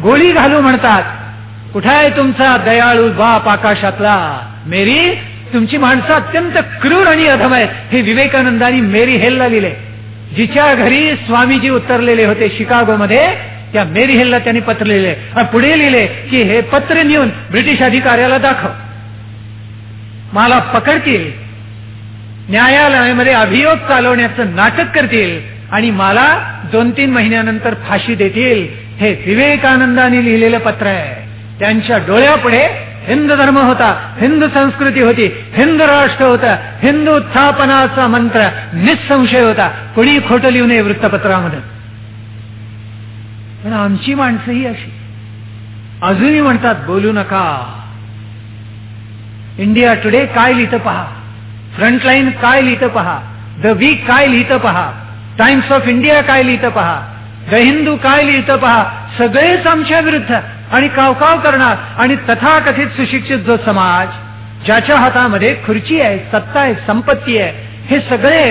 गोळी घालू म्हणतात. कुठाय तुमचा दयाळू बाप आकाशातला. मेरी तुमची माणसं अत्यंत क्रूर आणि अधम आहेत. हे विवेकानंदांनी मेरी हेलला लिहिले. जिच्या घरी स्वामीजी उतरलेले होते शिकागोमध्ये, त्या मेरी हेलला त्यांनी पत्र लिहिले. पुढे लिहिले की हे पत्र नेऊन ब्रिटिश अधिकाऱ्याला दाखव, मला पकडतील, न्यायालयामध्ये अभियोग चालवण्याचं नाटक करतील आणि मला 2-3 महिन्यानंतर फाशी देतील. हे विवेकानंदांनी लिहिलेलं पत्र आहे. त्यांच्या डोळ्यापुढे हिंदू धर्म होता, हिंदू संस्कृती होती, हिंदू राष्ट्र होतं, हिंदू उत्थापनाचा मंत्र निसंशय होता. कुणी खोटं लिहू नये वृत्तपत्रामध्ये. पण आमची माणसं ही अशी अजूनही म्हणतात बोलू नका. इंडिया टुडे काय लिहितं पहा, फ्रंटलाईन काय लिहितं पहा, द वीक काय लिहितं पहा, टाइम्स ऑफ इंडिया काय लिहितं पहा, द हिंदू काय लिहितं पहा. सगळेच आमच्या विरुद्ध आणि कावकाव करणार. आणि तथाकथित सुशिक्षित जो समाज ज्याच्या हातामध्ये खुर्ची आहे, सत्ता आहे, संपत्ती आहे, हे सगळे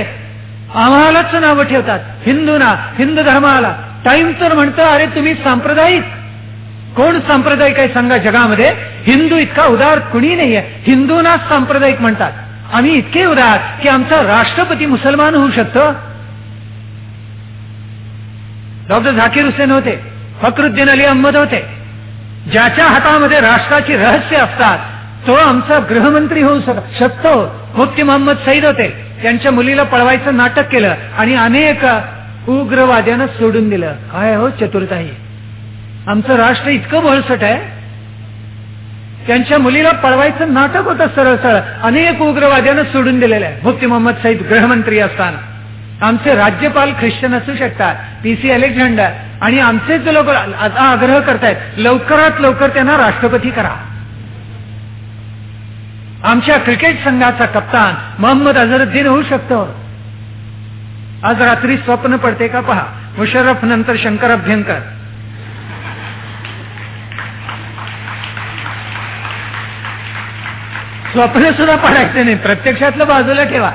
आम्हालाच नावं ठेवतात, हिंदूंना, हिंदू धर्माला. टाइम तर म्हणतं अरे तुम्ही सांप्रदायिक. कोण सांप्रदायिक आहे सांगा जगामध्ये? हिंदू इतका उदार कुणी नाहीये. हिंदूंना सांप्रदायिक म्हणतात. आम्ही इतके उदार की आमचा राष्ट्रपती मुसलमान होऊ शकतो. डॉक्टर झाकीर हुसेन होते, फखरुद्दीन अली अहमद होते. ज्याच्या हातामध्ये राष्ट्राची रहस्य असतात तो आमचा गृहमंत्री होऊ शकतो. मुफ्ती मोहम्मद सईद होते, त्यांच्या मुलीला पळवायचं नाटक केलं आणि अनेक उग्रवाद्यानं सोडून दिलं. काय हो चतुरताई. आमचं राष्ट्र इतकं भोळसट आहे. त्यांच्या मुलीला पळवायचं नाटक होतं सरळ सरळ, अनेक उग्रवाद्यानं सोडून दिलेलं आहे. मुफ्ती मोहम्मद सईद गृहमंत्री असताना. आमचे राज्यपाल ख्रिश्चन असू शकतात, PC अलेक्झांडर, आणि आमचेच लोक आग्रह करतायत लवकरात लवकर त्यांना राष्ट्रपती करा. आमच्या क्रिकेट संघाचा कप्तान मोहम्मद अझरुद्दीन होऊ शकतो. आज रात्री स्वप्न पडते का पहा. मुशर्रफ नंतर शंकर अभ्यंकर. स्वप्न सुद्धा पडायचं नाही, प्रत्यक्षातलं बाजूला ठेवा.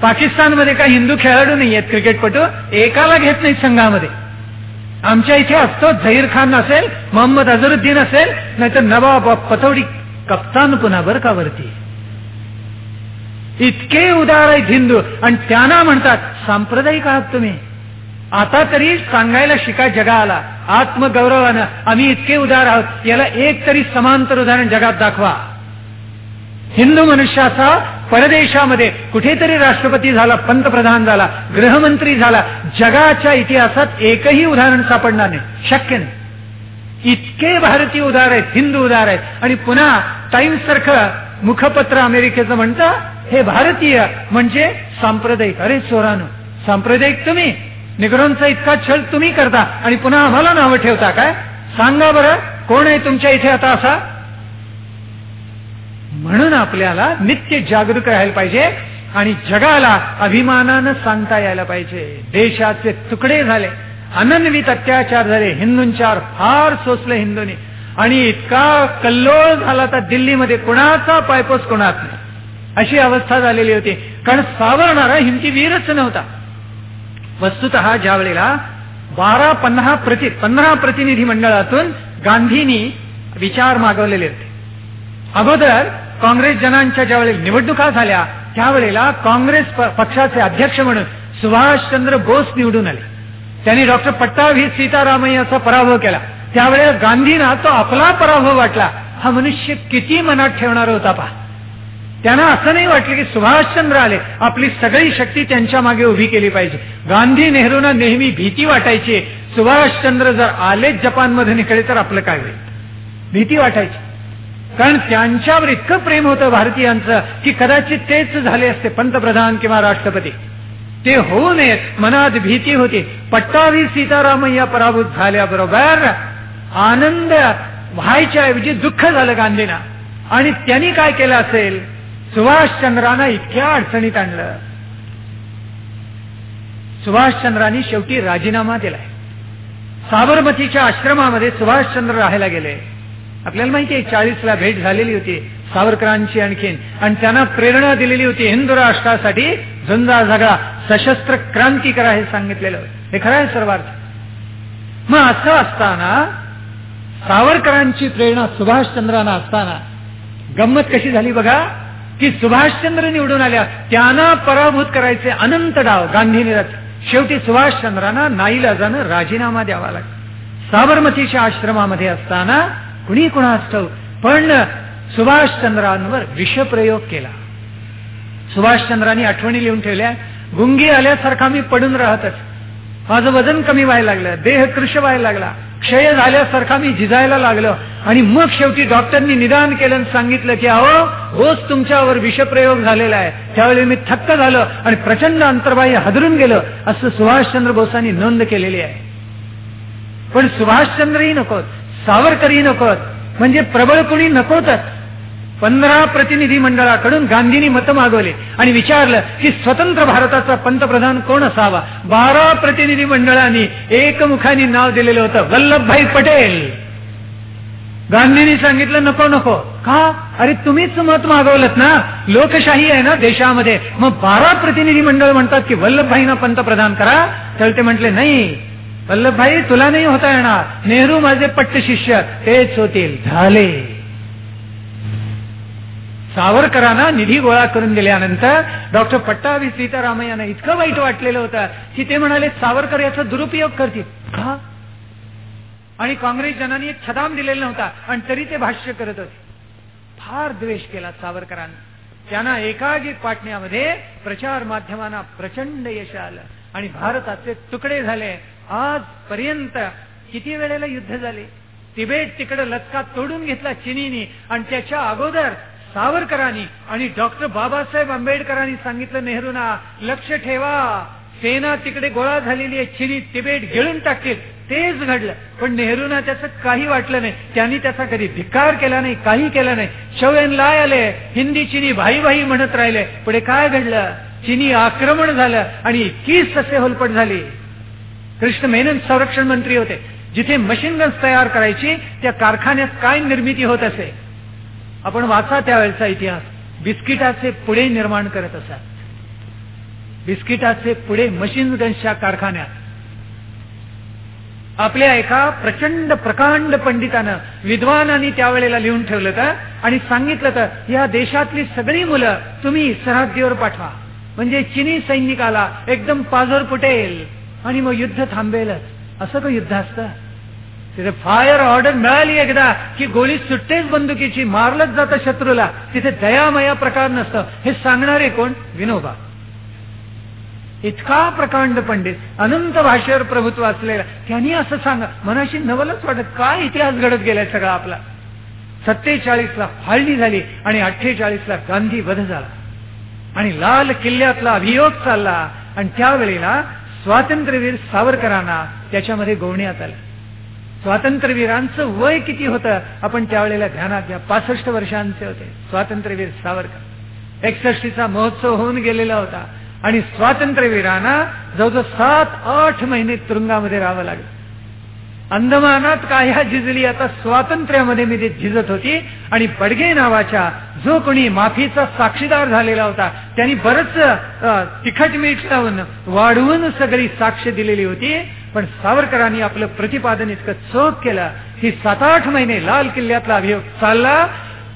पाकिस्तानमध्ये काही हिंदू खेळाडू नाही आहेत क्रिकेटपटू, एकाला घेत नाहीत संघामध्ये. आमच्या इथे असतो झहीर खान असेल, मोहम्मद अझरुद्दीन असेल, नाहीतर नवाब पतौडी कप्तान पुन्हा बरं का वरती. इतके उदार आहेत हिंदू आणि त्यांना म्हणतात सांप्रदायिक आहात तुम्ही. आता तरी सांगायला शिका जगाला आत्मगौरवानं आम्ही इतके उदार आहोत. याला एक तरी समांतर उदाहरण जगात दाखवा. हिंदू मनुष्याचा परदेशामध्ये कुठेतरी राष्ट्रपती झाला, पंतप्रधान झाला, गृहमंत्री झाला, जगाच्या इतिहासात एकही उदाहरण सापडणार नाही, शक्य नाही. इतके भारतीय उदार आहेत, हिंदू उदार आहेत. आणि पुन्हा टाइम्स सारखं मुखपत्र अमेरिकेचं म्हणतं हे भारतीय म्हणजे सांप्रदायिक. अरे चोरानो, सांप्रदायिक तुम्ही, निग्रोंचा इतका छळ तुम्ही करता आणि पुन्हा आम्हाला नावं ठेवता काय? सांगा बरं, कोण आहे तुमच्या इथे आता असा? म्हणून आपल्याला नित्य जागरूक राहायला पाहिजे आणि जगाला अभिमानानं सांगता यायला पाहिजे. देशाचे तुकडे झाले, अनन्वित अत्याचार झाले, हिंदूंच्यावर फार सोसलं हिंदूंनी, आणि इतका कल्लोळ झाला तर दिल्लीमध्ये कुणाचा पायपोस कोणाच नाही अशी अवस्था झालेली होती. कारण सावरणारा हिमतीवीरच नव्हता. वस्तुतः ज्या वेळेला 15 प्रतिनिधी मंडळातून गांधींनी विचार मागवलेले होते. अगोदर काँग्रेस जनांच्या ज्यावेळेला निवडणुका झाल्या त्यावेळेला काँग्रेस पक्षाचे अध्यक्ष म्हणून सुभाषचंद्र बोस निवडून आले. त्यांनी डॉक्टर पट्टाभी सीतारामय्याचा पराभव केला. त्यावेळेला गांधींना तो आपला पराभव वाटला. हा मनुष्य किती मनात ठेवणार होता पहा. त्यांना असं नाही वाटलं की सुभाषचंद्र आले, आपली सगळी शक्ती त्यांच्या मागे उभी केली पाहिजे. गांधी नेहरूंना नेहमी भीती वाटायची, सुभाषचंद्र जर आले जपानमध्ये निघले तर आपलं काय होईल, भीती वाटायची. कारण त्यांच्यावर इतकं प्रेम होतं भारतीयांचं की कदाचित तेच झाले असते पंतप्रधान किंवा राष्ट्रपती. ते होऊ नयेत मनात भीती होती. पट्टाभी सीतारामय्या पराभूत झाल्याबरोबर आनंद व्हायच्या ऐवजी दुःख झालं गांधींना. आणि त्यांनी काय केलं असेल, सुभाषचंद्रांना इतक्या अडचणीत आणलं. सुभाषचंद्रांनी शेवटी राजीनामा दिलाय. साबरमतीच्या आश्रमामध्ये सुभाषचंद्र राहायला गेले. आपल्याला माहिती आहे 40ला भेट झालेली होती सावरकरांची आणखीन, आणि त्यांना प्रेरणा दिलेली होती हिंदू राष्ट्रासाठी झुंजा झगडा, सशस्त्र क्रांती करा हे सांगितलेलं. हे खरं आहे सर्वार्थ. मग असं असताना सावरकरांची प्रेरणा सुभाषचंद्रांना असताना गंमत कशी झाली बघा, की सुभाषचंद्र निवडून आल्या, त्यांना पराभूत करायचे अनंत डाव गांधींनी रचले. शेवटी सुभाषचंद्रांना नाईलाजानं राजीनामा द्यावा लागला. साबरमतीच्या आश्रमामध्ये असताना कुणी कुणास ठाऊक पण सुभाषचंद्रांवर विषप्रयोग केला. सुभाषचंद्रांनी आठवणी लिहून ठेवल्या, गुंगी आल्यासारखा मी पडून राहतच, माझं वजन कमी व्हायला लागलं, देह कृश व्हायला लागला, क्षय झाल्यासारखा मी झिजायला लागलो. आणि मग शेवटी डॉक्टरनी निदान केलं आणि सांगितलं की अहो रोज तुमच्यावर विषप्रयोग झालेला आहे. त्यावेळी मी थक्क झालो आणि प्रचंड अंतर्बाह्य हादरून गेलो, असं सुभाषचंद्र बोसांनी नोंद केलेली आहे. पण सुभाषचंद्रही नकोत, सावरकरही नकोत, म्हणजे प्रबळ कुणी नकोतच. 15 प्रतिनिधी मंडळाकडून गांधींनी मतं मागवले आणि विचारलं की स्वतंत्र भारताचा पंतप्रधान कोण असावा. 12 प्रतिनिधी मंडळांनी एकमुखाने नाव दिलेलं होतं वल्लभभाई पटेल. गांधींनी सांगितलं नको नको. का? अरे तुम्हीच मत मागवलं ना, लोकशाही आहे ना देशामध्ये. मग 12 प्रतिनिधी मंडळ म्हणतात की वल्लभभाईंना पंतप्रधान करा. तर ते म्हटले नाही वल्लभभाई तुला नाही होता येणार, नेहरू माझे पट्ट शिष्य तेच होतील. झाले. सावरकरांना निधी गोळा करून दिल्यानंतर डॉक्टर पट्टाभी सीतारामय्यांना इतकं वाईट वाटलेलं होतं की ते म्हणाले सावरकर याचा दुरुपयोग करतील. का? आणि काँग्रेस जनांनी एक छदाम दिलेला नव्हता आणि तरी ते भाष्य करत होते. फार द्वेष केला सावरकरांना. त्यांना एकागी पाटण्यामध्ये प्रचार माध्यमांना प्रचंड यश आलं आणि भारताचे तुकडे झाले. आजपर्यंत किती वेळेला युद्ध झाले. तिबेट तिकडे लचका तोडून घेतला चीनीनी, आणि त्याच्या अगोदर सावरकरांनी आणि डॉक्टर बाबासाहेब आंबेडकरांनी सांगितलं नेहरूंना लक्ष ठेवा, सेना तिकडे गोळा झालेली आहे, चीनी तिबेट गिळून टाकतील. तेच घडलं. पण नेहरूंना त्याचं काही वाटलं नाही. त्यांनी त्याचा कधी धिक्कार केला नाही, काही केलं नाही. शौयन लाय आले, हिंदी चिनी भाई भाई म्हणत राहिले. पुढे काय घडलं, चिनी आक्रमण झालं आणि 21 ससे होलपट झाली. कृष्ण मेनन संरक्षण मंत्री होते. जिथे मशीन गन्स तयार करायची त्या कारखान्यात काय निर्मिती होत असे आपण वाचा त्यावेळेचा इतिहास. बिस्किटाचे पुढे निर्माण करत असतात. बिस्किटाचे पुढे मशीन गन्सच्या कारखान्यात. आपल्या एका प्रचंड प्रकांड पंडितानं विद्वानांनी त्यावेळेला लिहून ठेवलं तर आणि सांगितलं तर या देशातली सगळी मुलं तुम्ही सरहद्दीवर पाठवा, म्हणजे चिनी सैनिकाला एकदम पाझर फुटेल आणि मग युद्ध थांबेलच. असं का युद्ध असतं? तिथे फायर ऑर्डर मिळाली एकदा की गोळी सुट्टेच बंदुकीची, मारलंच जातं शत्रूला. तिथे दयामया प्रकार नसतं. हे सांगणारे कोण? विनोबा. इतका प्रकांड पंडित, अनंत भाषेवर प्रभुत्व असलेला, त्यांनी असं सांगा. मनाशी नवलच वाटत काय इतिहास घडत गेलाय सगळा आपला. 47ला फाळणी झाली आणि 48ला गांधी वध झाला. आणि लाल किल्ल्यातला अभियोग चालला. आणि त्यावेळेला स्वातंत्र्यवीर सावरकरांना त्याच्यामध्ये गोवण्यात आलं. स्वातंत्र्यवीरांचं वय किती होतं आपण त्यावेळेला ध्यानात घ्या. 65 वर्षांचे होते स्वातंत्र्यवीर सावरकर. 61चा महोत्सव होऊन गेलेला होता आणि स्वातंत्र्यवीरांना जवळजवळ 7-8 महिने तुरुंगामध्ये राहावं लागलं. अंदमानात काह्या झिजली आता स्वातंत्र्यामध्ये मी झिजत होती. आणि बडगे नावाच्या जो कोणी माफीचा साक्षीदार झालेला होता त्यांनी बरंच तिखट मीठ लावून वाढवून सगळी साक्ष दिलेली होती. पण सावरकरांनी आपलं प्रतिपादन इतकं चोख केलं की 7-8 महिने लाल किल्ल्यातला अभियोग चालला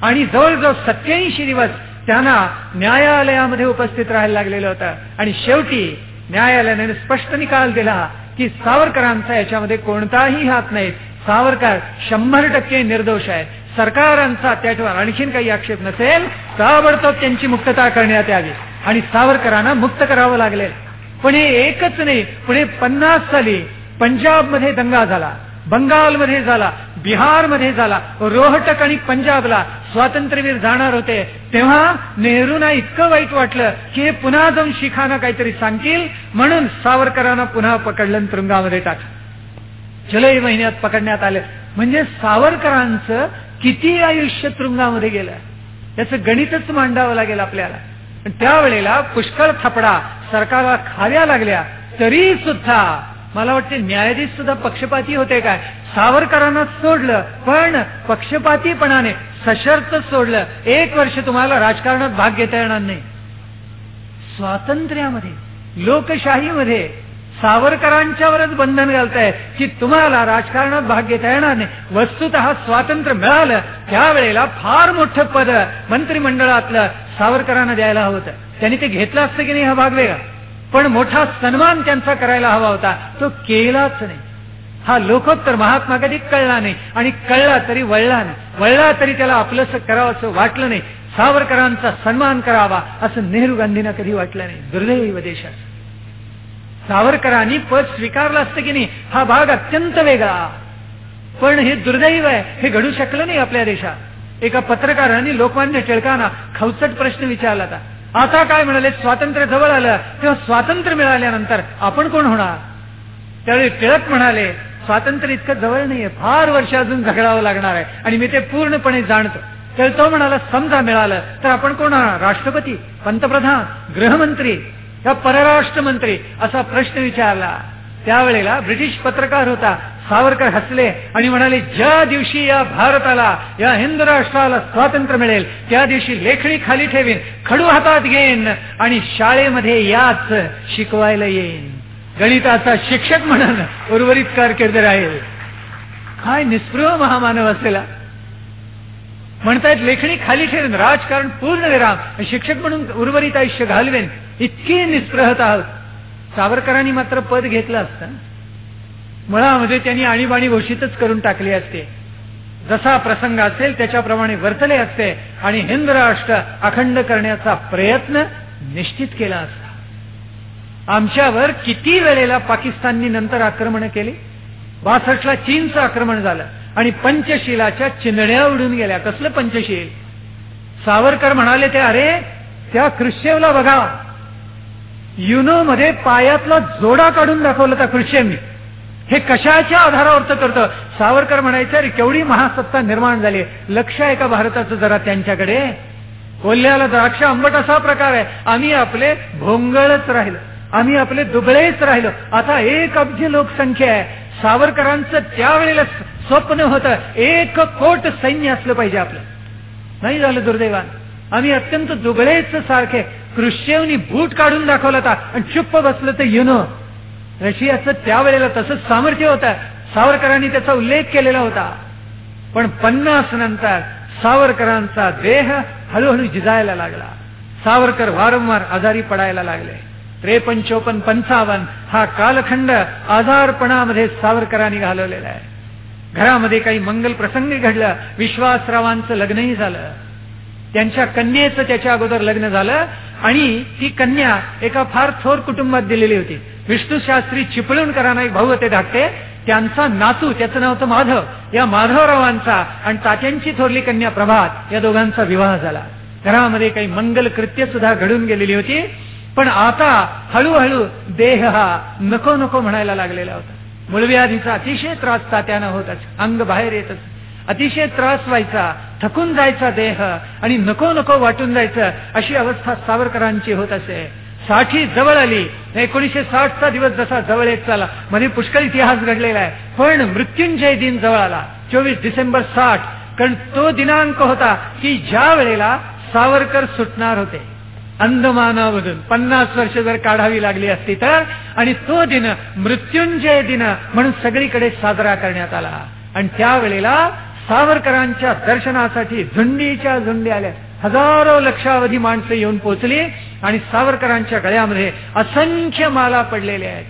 आणि जवळजवळ 87 दिवस त्यांना न्यायालयामध्ये उपस्थित राहायला लागलेलं होतं. आणि शेवटी न्यायालयाने स्पष्ट निकाल दिला की सावरकरांचा याच्यामध्ये कोणताही हात नाही. सावरकर 100% निर्दोष आहे. सरकारांचा त्याच्यावर आणखीन काही आक्षेप नसेल ताबडतोब त्यांची मुक्तता करण्यात यावी आणि सावरकरांना मुक्त करावं लागले. पण हे एकच नाही, पुढे 50 साली पंजाबमध्ये दंगा झाला, बंगालमध्ये झाला, बिहारमध्ये झाला, रोहटक आणि पंजाबला स्वातंत्र्यवीर जाणार होते. तेव्हा नेहरूंना इतकं वाईट वाटलं की हे पुन्हा जाऊन शिखांना काहीतरी सांगतील म्हणून सावरकरांना पुन्हा पकडलं तुरुंगामध्ये टाकलं. जुलै महिन्यात पकडण्यात आले. म्हणजे सावरकरांचं किती आयुष्य तुरुंगामध्ये गेलं याचं गणितच मांडावं लागेल आपल्याला. त्यावेळेला पुष्कळ थपडा सरकारला खाव्या लागल्या तरी सुद्धा मला वाटते न्यायाधीश सुद्धा पक्षपाती होते काय. सावरकरांना सोडलं पण पक्षपातीपणाने सशर्त सोडलं. 1 वर्ष तुम्हाला राजकारणात भाग घेता येणार नाही. स्वातंत्र्यामध्ये लोकशाहीमध्ये सावरकरांच्यावरच बंधन घालताय की तुम्हाला राजकारणात भाग घेता येणार नाही. वस्तुतः स्वातंत्र्य मिळालं त्यावेळेला फार मोठं पद मंत्रिमंडळातलं सावरकरांना द्यायला हवं होतं. त्यांनी ते घेतलं असतं की नाही हा भाग वेगळा, पण मोठा सन्मान त्यांचा करायला हवा होता, तो केलाच नाही. हा लोकोत्तर महात्मा कधी कळला नाही आणि कळला तरी वळला नाही. वळला तरी त्याला आपलंसं करावं असं वाटलं नाही. सावरकरांचा सन्मान करावा असं नेहरू गांधींना कधी वाटलं नाही. दुर्दैव देशात सावरकरांनी पद स्वीकारलं असतं की नाही हा भाग अत्यंत वेगळा. पण हे दुर्दैव आहे, हे घडू शकलं नाही आपल्या देशात. एका पत्रकारांनी लोकमान्य टिळकांना खवचट प्रश्न विचारला होता. आता काय म्हणाले, स्वातंत्र्य जवळ आलं तेव्हा स्वातंत्र्य मिळाल्यानंतर आपण कोण होणार. त्यावेळी टिळक म्हणाले स्वातंत्र्य इतकं जवळ नाहीये, फार वर्ष अजून झगडावं लागणार आहे आणि मी ते पूर्णपणे जाणतो. तर तो म्हणाला समजा मिळालं तर आपण कोण होणार, राष्ट्रपती, पंतप्रधान, गृहमंत्री या परराष्ट्र मंत्री असा प्रश्न विचारला. त्यावेळेला ब्रिटिश पत्रकार होता. सावरकर हसले आणि म्हणाले ज्या दिवशी या भारताला या हिंदू राष्ट्राला स्वातंत्र्य मिळेल त्या दिवशी लेखणी खाली ठेवीन, खडू हातात घेईन आणि शाळेमध्ये याच शिकवायला येईन. गणिताचा शिक्षक म्हणून उर्वरित कारकीर्द राहील. काय निस्पृह महामानव असलेला. म्हणतायत लेखणी खाली ठेवीन, राजकारण पूर्ण विराम, शिक्षक म्हणून उर्वरित आयुष्य घालवेन. इतकी निस्पृहता आहोत. सावरकरांनी मात्र पद घेतलं असतं मुळामध्ये त्यांनी आणीबाणी घोषितच करून टाकली असते. जसा प्रसंग असेल त्याच्याप्रमाणे वर्तले असते आणि हिंद राष्ट्र अखंड करण्याचा प्रयत्न निश्चित केला असता. आमच्यावर किती वेळेला पाकिस्ताननी नंतर आक्रमण केली. 62ला चीनचं आक्रमण झालं आणि पंचशिलाच्या चिंधड्या उडून गेल्या. कसलं पंचशील. सावरकर म्हणाले ते अरे त्या ख्रिश्चेवला बघा, युनो मध्ये पायातला जोडा काढून दाखवला त्या ख्रिश्चेंनी. हे कशाच्या आधारावर करतं. सावरकर म्हणायचे अरे केवढी महासत्ता निर्माण झाली. लक्ष आहे का भारताचं जरा त्यांच्याकडे. कोल्ह्याला द्राक्ष आंबट असा प्रकार आहे. आम्ही आपले भोंगळच राहिलो, आम्ही आपले दुबळेच राहिलो. आता 1 अब्ज लोकसंख्या आहे. सावरकरांचं त्यावेळेला स्वप्न होतं 1 कोट सैन्य असलं पाहिजे आपलं. नाही झालं दुर्दैवानं. आम्ही अत्यंत दुबळेच सारखे. ख्रिश्चेवनी बूट काढून दाखवला होता आणि चुप्प बसलं तर युनो. रशियाचं त्यावेळेला तसंच सामर्थ्य होतं. सावरकरांनी त्याचा उल्लेख केलेला होता. पण 50 नंतर सावरकरांचा देह हळूहळू झिजायला लागला. सावरकर वारंवार आजारी पडायला लागले. 53, 54, 55 हा कालखंड आजारपणामध्ये सावरकरांनी घालवलेला आहे. घरामध्ये काही मंगल प्रसंगी घडलं. विश्वासरावांचं लग्नही झालं. त्यांच्या कन्येचं त्याच्या अगोदर लग्न झालं आणि ती कन्या एका फार थोर कुटुंबात दिलेली होती. विष्णू शास्त्री चिपळूणकरांना एक भाऊ होते धाकटे, त्यांचा नातू, त्याचं नाव होतं माधव. या माधवरावांचा आणि तात्यांची थोरली कन्या प्रभात या दोघांचा विवाह झाला घरामध्ये काही मंगल कृत्य सुद्धा घडून गेलेली होती. पण आता हळूहळू देह हा नको नको म्हणायला लागलेला होता. मूळव्याधीचा अतिशय त्रास तात्यानं होताच, अंग बाहेर येतच, अतिशय त्रास व्हायचा, थकून जायचा देह आणि नको नको वाटून जायचं, अशी अवस्था सावरकरांची होत असे. 60 जवळ आली. 1960चा दिवस जसा जवळ येत चालला, मध्ये पुष्कळ इतिहास घडलेला आहे, पण मृत्युंजय दिन जवळ आला 24 डिसेंबर 60. कारण तो दिनांक होता की ज्या वेळेला सावरकर सुटणार होते अंदमानामधून. 50 वर्ष जर काढावी लागली असती तर. आणि तो दिन मृत्युंजय दिन म्हणून सगळीकडे साजरा करण्यात आला. आणि त्यावेळेला सावरकरांच्या दर्शनासाठी झुंडीच्या झुंडी आल्या. हजारो लक्षावधी माणसं येऊन पोहोचली आणि सावरकरांच्या गळ्यामध्ये असंख्य माला पडलेल्या आहेत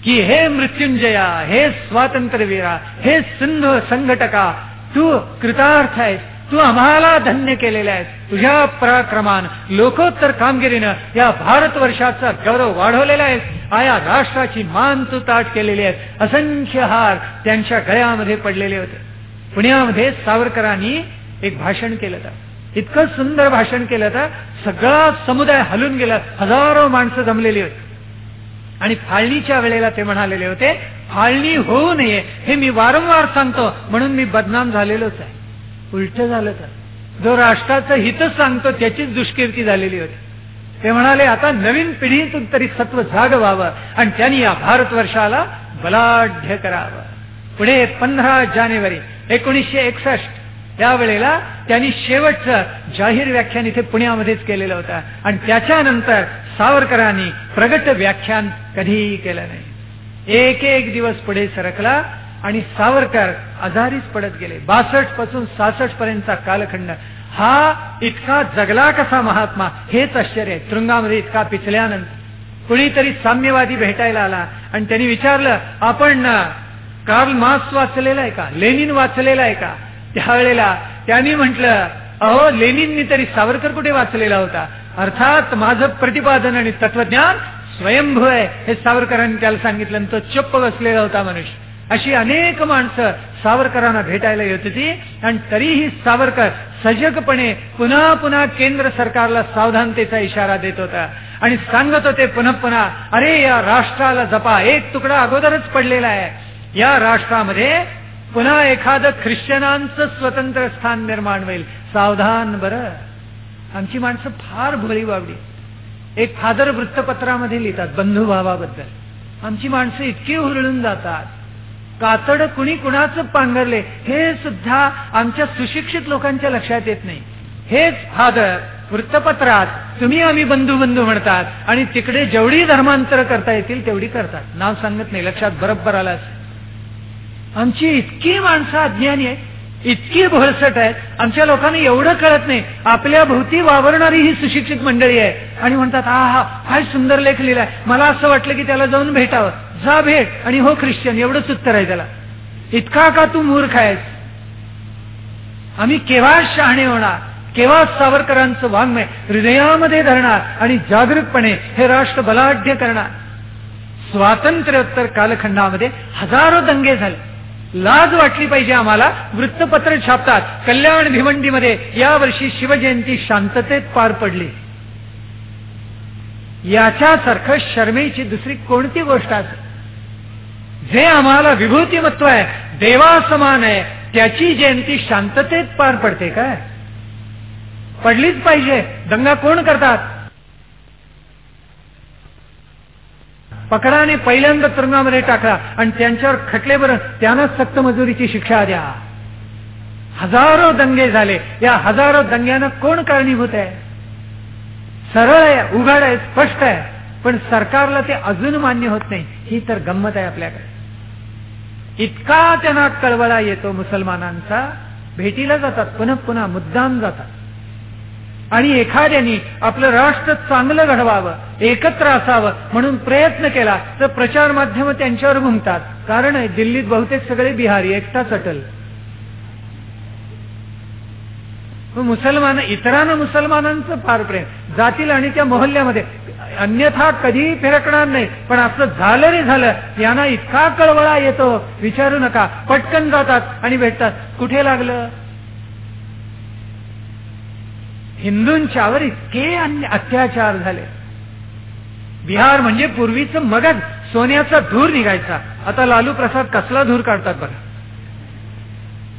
की हे मृत्युंजया, हे स्वातंत्र्यवीरा, हे सिंधू संघटका, तू कृतार्थ आहेस, तू आम्हाला धन्य केलेले आहेस. तुझ्या पराक्रमान लोकोत्तर कामगिरीनं या भारतवर्षाचा गौरव वाढवलेला आहेस. आया राष्ट्राची मान तू ताट केलेली आहे. असंख्य हार त्यांच्या गळ्यामध्ये पडलेले होते. पुण्यामध्ये सावरकरांनी एक भाषण केलं होतं. इतकं सुंदर भाषण केलं होतं, सगळा समुदाय हलून गेला, हजारो माणसं जमलेली होती. आणि फाळणीच्या वेळेला ते म्हणालेले होते, फाळणी होऊ नये हे मी वारंवार सांगतो म्हणून मी बदनाम झालेलोच आहे. उलट झालं तर जो राष्ट्राचं हितच सांगतो त्याचीच दुष्कीर्ती झालेली होती. ते म्हणाले आता नवीन पिढीतून तरी सत्व जाग व्हावं आणि त्यांनी या भारतवर्षाला बलाढ्य करावं. पुढे 15 जानेवारी 1961 त्यावेळेला त्यांनी शेवटचं जाहीर व्याख्यान इथे पुण्यामध्येच केलेलं होतं. आणि त्याच्यानंतर सावरकरांनी प्रगट व्याख्यान कधीही केलं नाही. एक एक दिवस पुढे सरकला आणि सावरकर आजारीच पडत गेले. 62 पासून 66 पर्यंतचा कालखंड हा इतका जगला कसा महात्मा हेच आश्चर्य आहे. तुरुंगामध्ये इतका पिचल्यानंतर कुणीतरी साम्यवादी भेटायला आला आणि त्यांनी विचारलं, आपण कार्ल मार्क्स वाचलेला आहे का, लेनिन वाचलेला आहे का? त्यावेळेला त्यांनी म्हटलं, अहो लेनिननी तरी सावरकर कुठे वाचलेला होता. अर्थात माझं प्रतिपादन आणि तत्वज्ञान स्वयंभू आहे हे सावरकरांनी त्याला सांगितलं आणि तो चुप्प बसलेला होता मनुष्य. अशी अनेक माणसं सावरकरांना भेटायला येत होती आणि तरीही सावरकर सजगपणे पुन्हा पुन्हा केंद्र सरकारला सावधानतेचा इशारा देत होता आणि सांगत होते पुन्हा पुन्हा, अरे या राष्ट्राला जपा, एक तुकडा अगोदरच पडलेला आहे. या राष्ट्रामध्ये पुन्हा एखादं ख्रिश्चनांचं स्वतंत्र स्थान निर्माण होईल, सावधान बरं. आमची माणसं फार भोळी बावडी. एक फादर वृत्तपत्रामध्ये लिहितात बंधुभावाबद्दल. आमची माणसं इतकी हुरळून जातात, कातड कुणी कुणाचं पांघरले हे सुद्धा आमच्या सुशिक्षित लोकांच्या लक्षात येत नाही. हेच फादर वृत्तपत्रात तुम्ही आम्ही बंधू बंधू म्हणतात आणि तिकडे जेवढी धर्मांतर करता येतील तेवढी करतात. नाव सांगत नाही, लक्षात बरोबर आलं. आमची इतकी माणसं अज्ञानी आहेत, इतकी भोळसट आहेत, आमच्या लोकांना एवढं कळत नाही. आपल्या भोवती वावरणारी ही सुशिक्षित मंडळी आहे आणि म्हणतात, हा काय सुंदर लेख लिहिलाय, मला असं वाटलं की त्याला जाऊन भेटावं. जा भेट आणि हो ख्रिश्चन, एवढंच उत्तर आहे त्याला. इतका का तू मूर्ख आहेस? आम्ही केव्हा शहाणे होणार, केव्हा सावरकरांचं वाङ्मय हृदयामध्ये धरणार आणि जागरूकपणे हे राष्ट्र बलाढ्य करणार. स्वातंत्र्योत्तर कालखंडामध्ये हजारो दंगे झाले. लाज वाटली पाहिजे आम्हाला. वृत्तपत्र छापतात, कल्याण भिवंडीमध्ये यावर्षी शिवजयंती शांततेत पार पडली. याच्यासारखं शर्मेची दुसरी कोणती गोष्ट असेल? जे आम्हाला विभूतिमत्व आहे, देवासमान आहे, त्याची जयंती शांततेत पार पडते काय? पडलीच पाहिजे. दंगा कोण करतात? पकडाने पहिल्यांदा तुरुंगामध्ये टाकला आणि त्यांच्यावर खटले बरं, त्यांना सक्त मजुरीची शिक्षा द्या. हजारो दंगे झाले. या हजारो दंग्यांना कोण कारणीभूत आहे? सरळ आहे, उघड आहे, स्पष्ट आहे, पण सरकारला ते अजून मान्य होत नाही. ही तर गंमत आहे आपल्याकडे. इतका त्यांना कळवळा येतो मुसलमानांचा. भेटीला जातात, पुन्हा पुन्हा मुद्दाम जातात. आणि एखाद्यानी आपलं राष्ट्र चांगलं घडवावं, एकत्र असावं म्हणून प्रयत्न केला तर प्रचार माध्यम त्यांच्यावर घुमतात. कारण आहे, दिल्लीत बहुतेक सगळे बिहारी, एकटाच अटल. मुसलमान, इतरांना मुसलमानांचं फार प्रेम, जातील आणि त्या मोहल्ल्यामध्ये, अन्यथा कधीही फिरकणार नाही. पण असं झालं रे झालं, यांना इतका कळवळा येतो विचारू नका. पटकन जातात आणि भेटतात. कुठे लागलं? हिंदूंच्यावर इतके अत्याचार झाले. बिहार म्हणजे पूर्वीचं मगध, सोन्याचा धूर निघायचा. आता लालू प्रसाद कसला धूर काढतात बघा.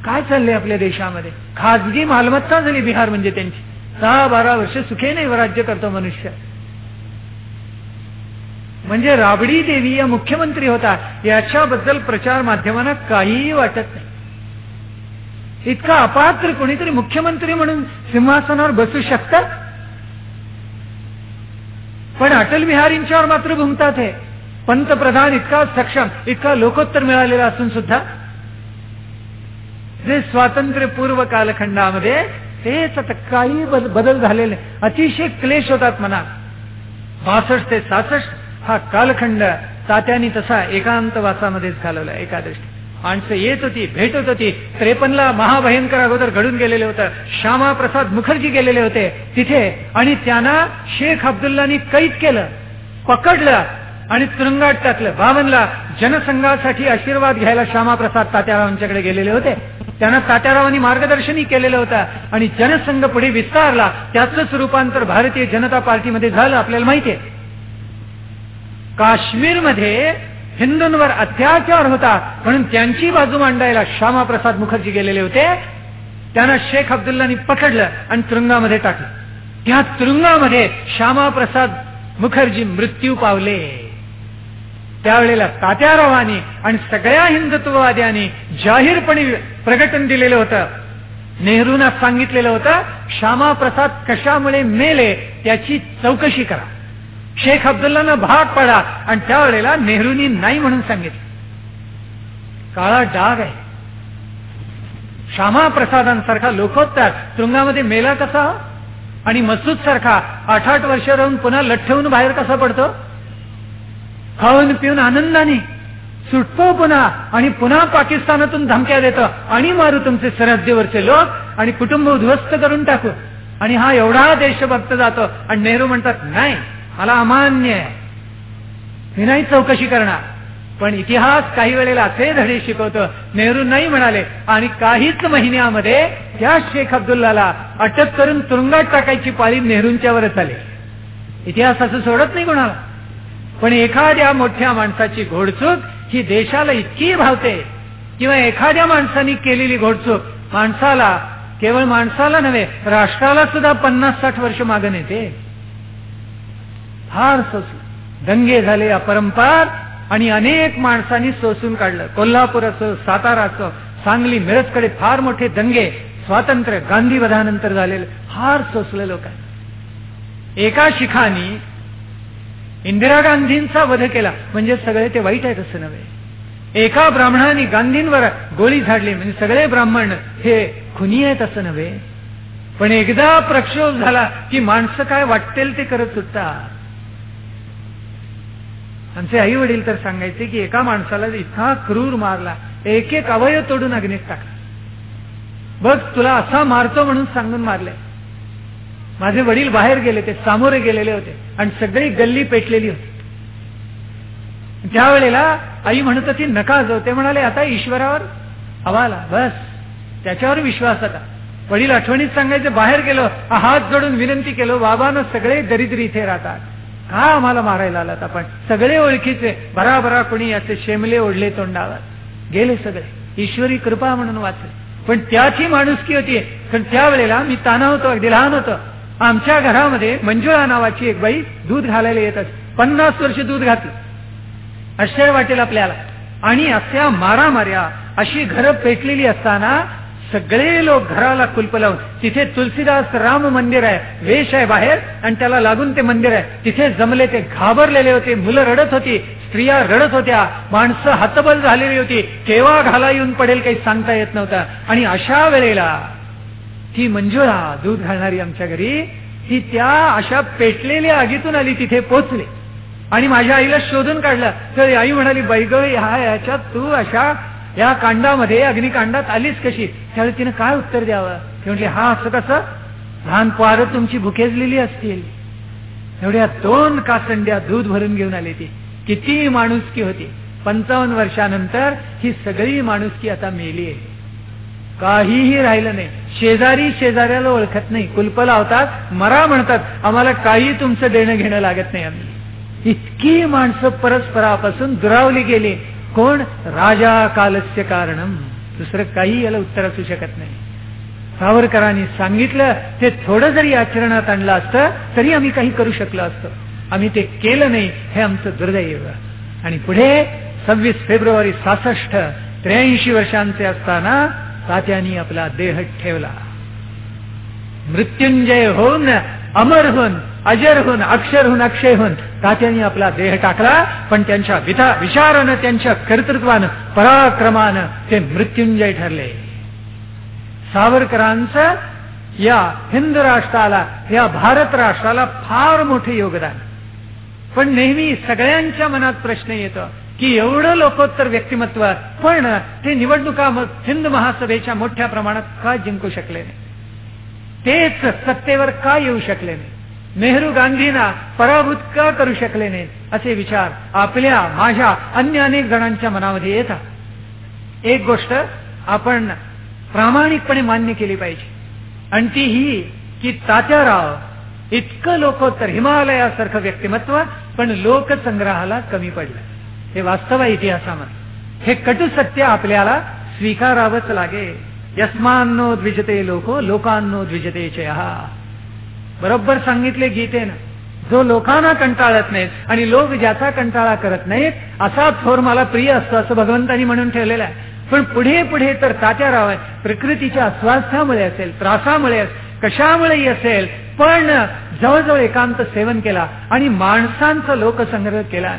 काय चाललंय आपल्या देशामध्ये? खाजगी मालमत्ता झाली बिहार म्हणजे त्यांची. 6-12 वर्ष सुखेने राज्य करतो मनुष्य. म्हणजे राबडी देवी या मुख्यमंत्री होता, याच्याबद्दल प्रचार माध्यमांना काहीही वाटत नाही. इतका अपात्र कोणीतरी मुख्यमंत्री म्हणून सिंहासनावर बसू शकतात. पण अटल बिहारींच्यावर मात्र घुमतात हे. पंतप्रधान इतका सक्षम, इतका लोकोत्तर मिळालेला असून सुद्धा जे स्वातंत्र्यपूर्व कालखंडामध्ये तेच आता काही बदल झालेले, अतिशय क्लेश होतात म्हणा. 62 ते 66 हा कालखंड तात्यांनी तसा एकांतवासामध्येच घालवला. एका दृष्टी माणसं येत होती, भेटत होती. 53ला महाभयंकर अगोदर घडून गेलेले होतं. श्यामाप्रसाद मुखर्जी गेलेले होते तिथे आणि त्यांना शेख अब्दुल्लानी कैद केलं, पकडलं आणि तुरुंगात टाकलं. 52ला जनसंघासाठी आशीर्वाद घ्यायला श्यामाप्रसाद तात्यारावांच्याकडे गेलेले होते. त्यांना तात्यारावांनी मार्गदर्शनही केलेलं होतं आणि जनसंघ पुढे विस्तारला. त्याचंच रूपांतर भारतीय जनता पार्टीमध्ये झालं आपल्याला माहितीये. काश्मीरमध्ये हिंदूंवर अत्याचार होता म्हणून त्यांची बाजू मांडायला श्यामाप्रसाद मुखर्जी गेलेले होते. त्यांना शेख अब्दुल्लानी पकडलं आणि तुरुंगामध्ये टाकलं. त्या तुरुंगामध्ये श्यामाप्रसाद मुखर्जी मृत्यू पावले. त्यावेळेला तात्यारावांनी आणि सगळ्या हिंदुत्ववाद्यांनी जाहीरपणे प्रकटन दिलेलं होतं. नेहरूंना सांगितलेलं होतं श्यामाप्रसाद कशामुळे मेले त्याची चौकशी करा, शेख अब्दुल्लांना भाग पडा. आणि त्यावेळेला नेहरूंनी नाही म्हणून सांगितलं. काळा डाग आहे. श्यामाप्रसादांसारखा लोकोत्तर तुरुंगामध्ये मेला कसा? आणि मसूद सारखा 8-8 वर्ष राहून पुन्हा लठ्ठवून बाहेर कसा पडतो? खाऊन पिऊन आनंदाने सुटतो पुन्हा आणि पुन्हा पाकिस्तानातून धमक्या देतो आणि मारू तुमचे सरहद्दीवरचे लोक आणि कुटुंब उद्ध्वस्त करून टाकू. आणि हा एवढा देशभक्त जातो आणि नेहरू म्हणतात नाही, मला अमान्य आहे, मी नाही चौकशी करणार. पण इतिहास काही वेळेला असे धडे शिकवतो. नेहरू नाही म्हणाले आणि काहीच महिन्यामध्ये त्या शेख अब्दुल्लाला अटक करून तुरुंगात टाकायची पाळी नेहरूंच्यावरच आली. इतिहास असं सोडत नाही कोणाला. पण एखाद्या मोठ्या माणसाची घोडचूक ही देशाला इतकी भावते, किंवा एखाद्या माणसाने केलेली घोडचूक माणसाला, केवळ माणसाला नव्हे राष्ट्राला सुद्धा 50-60 वर्ष मागे नेते. फार सोसलं. दंगे झाले अपरंपार आणि अनेक माणसांनी सोसून काढलं. कोल्हापूर असो, सातारा असो, सांगली, मिरजकडे फार मोठे दंगे स्वातंत्र्य गांधी वधानंतर झालेले फार सोसलं लोकांनी. एका शिखानी इंदिरा गांधींचा वध केला म्हणजे सगळे ते वाईट आहेत असं नव्हे. एका ब्राह्मणाने गांधींवर गोळी झाडली म्हणजे सगळे ब्राह्मण हे खुनी आहेत असं नव्हे. पण एकदा प्रक्षोभ झाला की माणसं काय वाटेल ते करत सुटतात. आमचे आई वडील तर सांगायचे की एका माणसाला इतका क्रूर मारला, एक अवयव तोडून अग्नीत टाकला. बघ तुला असा मारतो म्हणून सांगून मारले. माझे वडील बाहेर गेले, ते सामोरे गेलेले होते आणि सगळी गल्ली पेटलेली होती. त्यावेळेला आई म्हणत होती नका जाऊ. ते म्हणाले आता ईश्वरावर हवाला, बस त्याच्यावर विश्वास आता. वडील आठवणीत सांगायचे बाहेर गेलो, हात जोडून विनंती केलो, बाबांनो सगळे दरिद्री इथे राहतात, का आम्हाला मारायला आलात आपण? सगळे ओळखीचे भराभरा कोणी असे शेमले ओढले तोंडावर, गेले सगळे. ईश्वरी कृपा म्हणून वाचले. पण त्याची माणुसकी होती. पण त्यावेळेला मी ताना होतो, अगदी लहान होतो. आमच्या घरामध्ये मंजुळा नावाची एक बाई दूध घालायला येत असते. 50 वर्ष दूध घातलं. आश्चर्य वाटेल आपल्याला. आणि अशा मारामाऱ्या, अशी घरं पेटलेली असताना सगळे लोक घराला कुलप लावून, तिथे तुलसीदास राम मंदिर आहे, वेश आहे बाहेर आणि त्याला लागून ते मंदिर आहे, तिथे जमले. ते घाबरलेले होते. मुलं रडत होती, स्त्रिया रडत होत्या, माणसं हतबल झालेली होती. केव्हा घाला येऊन पडेल काही सांगता येत नव्हता. आणि अशा वेळेला ती मंजुळा दूध घालणारी आमच्या घरी, ती त्या अशा पेटलेल्या आगीतून आली, तिथे पोचली आणि माझ्या आईला शोधून काढलं. तर आई म्हणाली बाई ग, ह्याच्यात तू अशा या कांडामध्ये, अग्निकांडात आलीच कशी? त्यावेळी तिनं काय उत्तर द्यावं? ती म्हटली हा असं कसं, लहान पोरं तुमची भुकेजलेली असतील. एवढ्या 2 कासंड्या दूध भरून घेऊन आली. ती किती माणुसकी होती. 55 वर्षानंतर ही सगळी माणुसकी आता मेली आहे. काहीही राहिलं नाही. शेजारी शेजाऱ्याला ओळखत नाही, कुलप लावतात, मरा म्हणतात, आम्हाला काही तुमचं देणं घेणं लागत नाही. आम्ही इतकी माणसं परस्परापासून दुरावली गेली. कोण? राजा कालस्य कारणम. दुसरं काही याला उत्तर असू शकत नाही. सावरकरांनी सांगितलं ते थोडं जरी आचरणात आणलं असतं तरी आम्ही काही करू शकलो असतो. आम्ही ते केलं नाही, हे आमचं दुर्दैव. आणि पुढे 26 फेब्रुवारी 66, 83 वर्षांचे असताना तात्यांनी आपला देह ठेवला. मृत्युंजय होऊन, अमर होऊन, अजर होऊन, अक्षर होऊन, अक्षय होऊन तात्यांनी आपला देह टाकला. पण त्यांच्या विचारानं, त्यांच्या कर्तृत्वानं, पराक्रमानं ते मृत्युंजय ठरले. सावरकरांचं या हिंद राष्ट्राला, या भारत राष्ट्राला फार मोठे योगदान. पण नेहमी सगळ्यांच्या मनात प्रश्न येतो की एवढं लोकोत्तर व्यक्तिमत्व, पण ते निवडणुका हिंद महासभेच्या मोठ्या प्रमाणात का जिंकू शकले नाही? तेच सत्तेवर का येऊ शकले नाही? नेहरू गांधींना पराभूत का करू शकले नाही? असे विचार आपल्या, माझ्या, अन्य अनेक जणांच्या मनामध्ये येतात. एक गोष्ट आपण प्रामाणिकपणे मान्य केली पाहिजे, आणि ती ही की तात्याराव इतकं लोकोत्तर हिमालयासारखं व्यक्तिमत्व, पण लोकसंग्रहाला कमी पडलं. हे वास्तव आहे इतिहासामध्ये. हे कटू सत्य आपल्याला स्वीकारावंच लागेल. यस्मान्नो द्विजते लोको लोकांनो द्विजते चयः. बरोबर सांगितले गीतेनं. जो लोकांना कंटाळत नाहीत आणि लोक ज्याचा कंटाळा करत नाहीत असा थोर मला प्रिय असतो, असं भगवंतानी म्हणून ठेवलेलं आहे. पण पुढे पुढे तर तात्याराव प्रकृतीच्या अस्वास्थ्यामुळे असेल, त्रासामुळे, कशामुळेही असेल, पण जवळजवळ एकांत सेवन केला आणि माणसांचा लोकसंग्रह केला.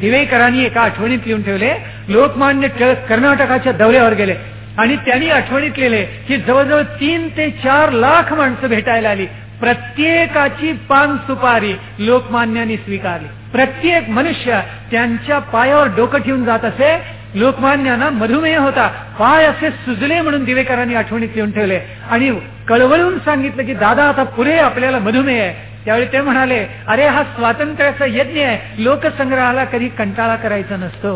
दिवेकरांनी एका आठवणीत लिहून ठेवले, लोकमान्य टिळक कर्नाटकाच्या दौऱ्यावर गेले आणि त्यांनी आठवणीत लिहिले की जवळजवळ 3 ते 4 लाख माणसं भेटायला आली. प्रत्येकाची पान सुपारी लोकमान्यांनी स्वीकारली. प्रत्येक मनुष्य त्यांच्या पायावर डोकं ठेवून जात असे. लोकमान्यांना मधुमेह होता, पाय असे सुजले म्हणून दिवेकरांनी आठवणीत लिहून ठेवले आणि कळवळून सांगितलं की दादा आता पुढे आपल्याला मधुमेह आहे. त्यावेळी ते म्हणाले, अरे हा स्वातंत्र्याचा यज्ञ आहे, लोकसंग्रहाला कधी कंटाळा करायचा नसतो.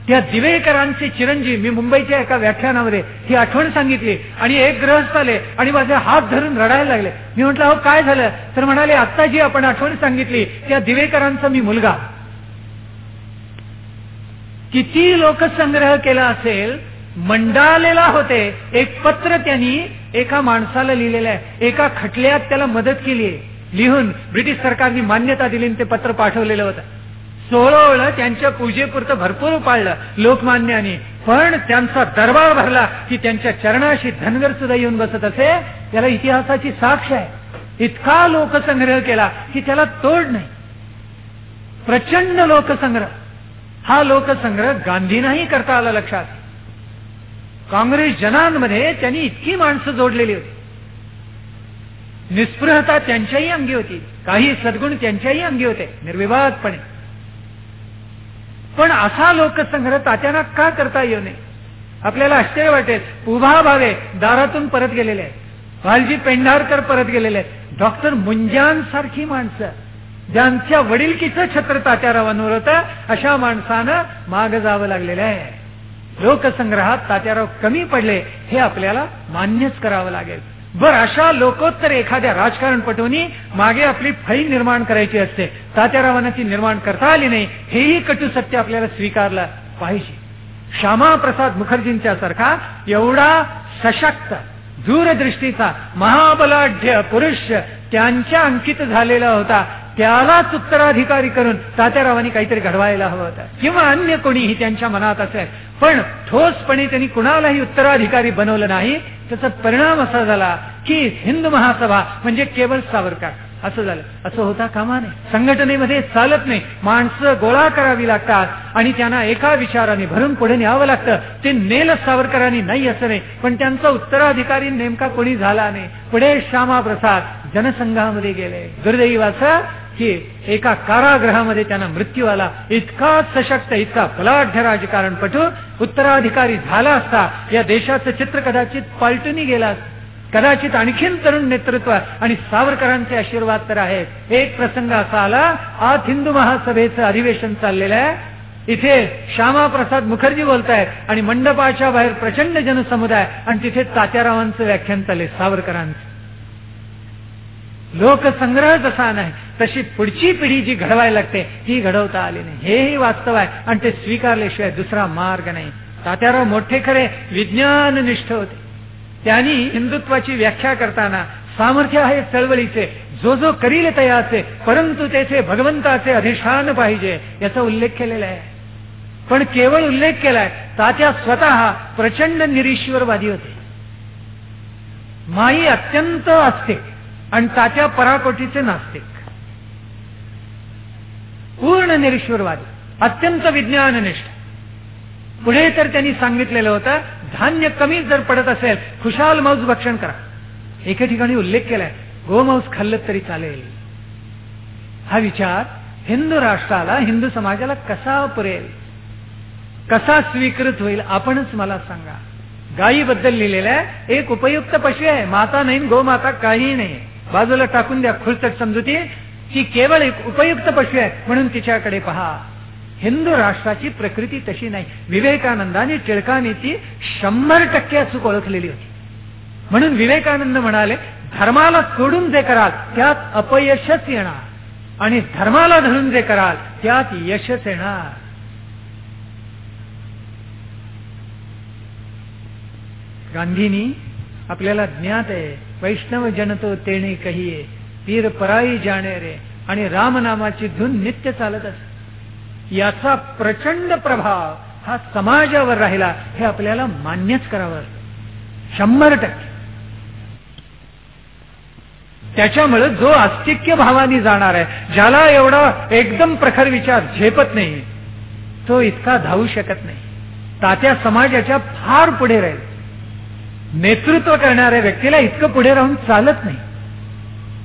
त्या दिवेकरांचे चिरंजीव, मी मुंबईच्या एका व्याख्यानामध्ये ही आठवण सांगितली आणि एक गृहस्थ आले आणि माझे हात धरून रडायला लागले. मी म्हटलं, अहो काय झालं? तर म्हणाले, आता जी आपण आठवण सांगितली त्या दिवेकरांचा मी मुलगा. किती लोकसंग्रह केला असेल, मंडालेला होते. एक पत्र त्यांनी एका माणसाला लिहिलेलं आहे, एका खटल्यात त्याला मदत केली आहे लिहून. ब्रिटिश सरकारने मान्यता दिली ते पत्र पाठवलेलं होतं. सोळवलं, त्यांच्या पूजेपुरतं भरपूर पाळलं लोकमान्यांनी, पण त्यांचा दरबार भरला की त्यांच्या चरणाशी धनगर सुद्धा येऊन बसत असे. त्याला इतिहासाची साक्ष आहे. इतका लोकसंग्रह केला की त्याला तोड नाही. प्रचंड लोकसंग्रह. हा लोकसंग्रह गांधींनाही करता आला. लक्षात, काँग्रेस जनांमध्ये त्यांनी इतकी माणसं जोडलेली होती. निस्पृहता त्यांच्याही अंगी होती, काही सद्गुण त्यांच्याही अंगी होते निर्विवादपणे. पण असा लोकसंग्रह तात्यांना का करता येऊ नये? आपल्याला आश्चर्य वाटेल. उभा भावे दारातून परत गेलेले आहेत, वालजी पेंढारकर परत गेलेले आहेत, डॉक्टर मुंजांसारखी माणसं ज्यांच्या वडिलकीचं छत्र तात्यारावांवर होतं, अशा माणसानं माग जावं लागलेलं आहे. लोकसंग्रहात तात्याराव कमी पडले हे आपल्याला मान्यच करावं लागेल. बर, अशा लोकोत्तर एखाद्या राजकारणपटूंनी मागे आपली फैल निर्माण करायची असते. तात्यारावांना ती निर्माण करता आली नाही, हेही कटू सत्य आपल्याला स्वीकारलं पाहिजे. श्यामाप्रसाद मुखर्जींच्या सारखा एवढा सशक्त, दूरदृष्टीचा, महाबलाढ्य पुरुष त्यांच्या अंकित झालेला होता. त्यालाच उत्तराधिकारी करून तात्यारावांनी काहीतरी घडवायला हवं होतं, किंवा अन्य कोणीही त्यांच्या मनात असेल. पण ठोसपणे त्यांनी कुणालाही उत्तराधिकारी बनवलं नाही. त्याचा परिणाम असा झाला की हिंद महासभा म्हणजे केवळ सावरकर असं झालं. असं होता कामा नये. संघटनेमध्ये चालत नाही. माणसं गोळा करावी लागतात आणि त्यांना एका विचाराने भरून पुढे न्यावं लागतं. ते नेल सावरकरांनी नाही असं नाही, पण त्यांचा उत्तराधिकारी नेमका कोणी झाला नाही. पुढे श्यामाप्रसाद जनसंघामध्ये गेले. दुर्दैवाचं की एका कारागृहामध्ये त्यांना मृत्यू आला. इतका सशक्त, इतका बलाढ्य राजकारणपटू उत्तराधिकारी झाला असता या देशाचं चित्र कदाचित पालटून गेला. कदाचित आणखीन तरुण नेतृत्व आणि सावरकरांचे आशीर्वाद तर आहेत. एक प्रसंग असा आला, आज हिंदू महासभेचं अधिवेशन चाललेलं आहे. इथे श्यामाप्रसाद मुखर्जी बोलतायत आणि मंडपाच्या बाहेर प्रचंड जनसमुदाय आणि तिथे तात्यारावांचं व्याख्यान चालले, सावरकरांचं. लोकसंग्रह जसा नाही तशी पुढची पिढी जी घडवायला लागते ही घडवता आली नाही. हेही वास्तव आहे आणि ते स्वीकारल्याशिवाय दुसरा मार्ग नाही. तात्याराव मोठे खरे विज्ञाननिष्ठ होते. त्यांनी हिंदुत्वाची व्याख्या करताना सामर्थ्य आहे चळवळीचे, जो जो करील तयाचे, परंतु तेथे भगवंताचे अधिष्ठान पाहिजे याचा उल्लेख केलेला आहे. पण केवळ उल्लेख केलाय, तात्या स्वतः प्रचंड निरीश्वरवादी होते. माई अत्यंत आस्तिक आणि तात्या पराकोटीचे नास्तिक, पूर्ण निरीश्वरवादी, अत्यंत विज्ञाननिष्ठ. पुढे तर त्यांनी सांगितलेलं होतं, धान्य कमी जर पडत असेल खुशाल मांस भक्षण करा. एके ठिकाणी उल्लेख केलाय, गोमांस खाल्लं तरी चालेल. हा विचार हिंदू राष्ट्राला, हिंदू समाजाला कसा पुरेल, कसा स्वीकृत होईल आपणच मला सांगा. गायीबद्दल लिहिलेलं आहे, एक उपयुक्त पशु आहे, माता नाही गोमाता काही नाही, बाजूला टाकून द्या खुळचट समजुती. ती केवळ एक उपयुक्त पशु आहे म्हणून तिच्याकडे पहा. हिंदू राष्ट्राची प्रकृती तशी नाही. विवेकानंदाने टिळकाने ती 100% अचूक ओळखलेली होती. म्हणून विवेकानंद म्हणाले, धर्माला सोडून जे कराल त्यात अपयशच येणार आणि धर्माला धरून जे कराल त्यात यशच येणार. गांधींनी आपल्याला ज्ञात आहे, वैष्णव जनतो तेणे कहिये, पीर पराई जाणे रे, आणि रामनामाची धून नित्य चालत असते. याचा प्रचंड प्रभाव हा समाजावर राहिला, हे आपल्याला मान्यच करावं 100%. त्याच्यामुळे जो आस्तिक्य भावाने जाणार आहे, ज्याला एवढा एकदम प्रखर विचार झेपत नाही, तो इतका धावू शकत नाही. तात्या समाजाच्या फार पुढे राहील. नेतृत्व करणाऱ्या व्यक्तीला इतकं पुढे राहून चालत नाही.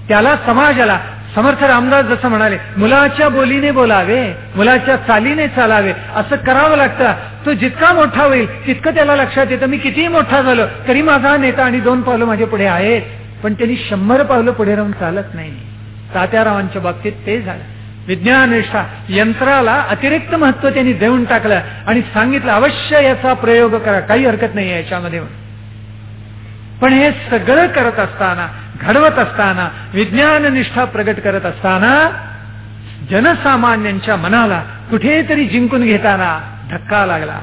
त्याला समाजाला, समर्थ रामदास जसं म्हणाले, मुलाच्या बोलीने बोलावे, मुलाच्या चालीने चालावे, असं करावं लागतं. तो जितका मोठा होईल तितकं त्याला लक्षात येतं, मी कितीही मोठा झालो तरी माझा नेता आणि 2 पावलं माझ्या पुढे आहेत. पण त्यांनी 100 पावलं पुढे राहून चालत नाही. तात्यारावांच्या बाबतीत ते झालं. विज्ञाननिष्ठा, यंत्राला अतिरिक्त महत्व त्यांनी देऊन टाकलं आणि सांगितलं, अवश्य याचा प्रयोग करा, काही हरकत नाही याच्यामध्ये. पण हे सगळं करत असताना, घडवत असताना, विज्ञाननिष्ठा प्रगट करत असताना, जनसामान्यांच्या मनाला कुठेतरी जिंकून घेताना धक्का लागला.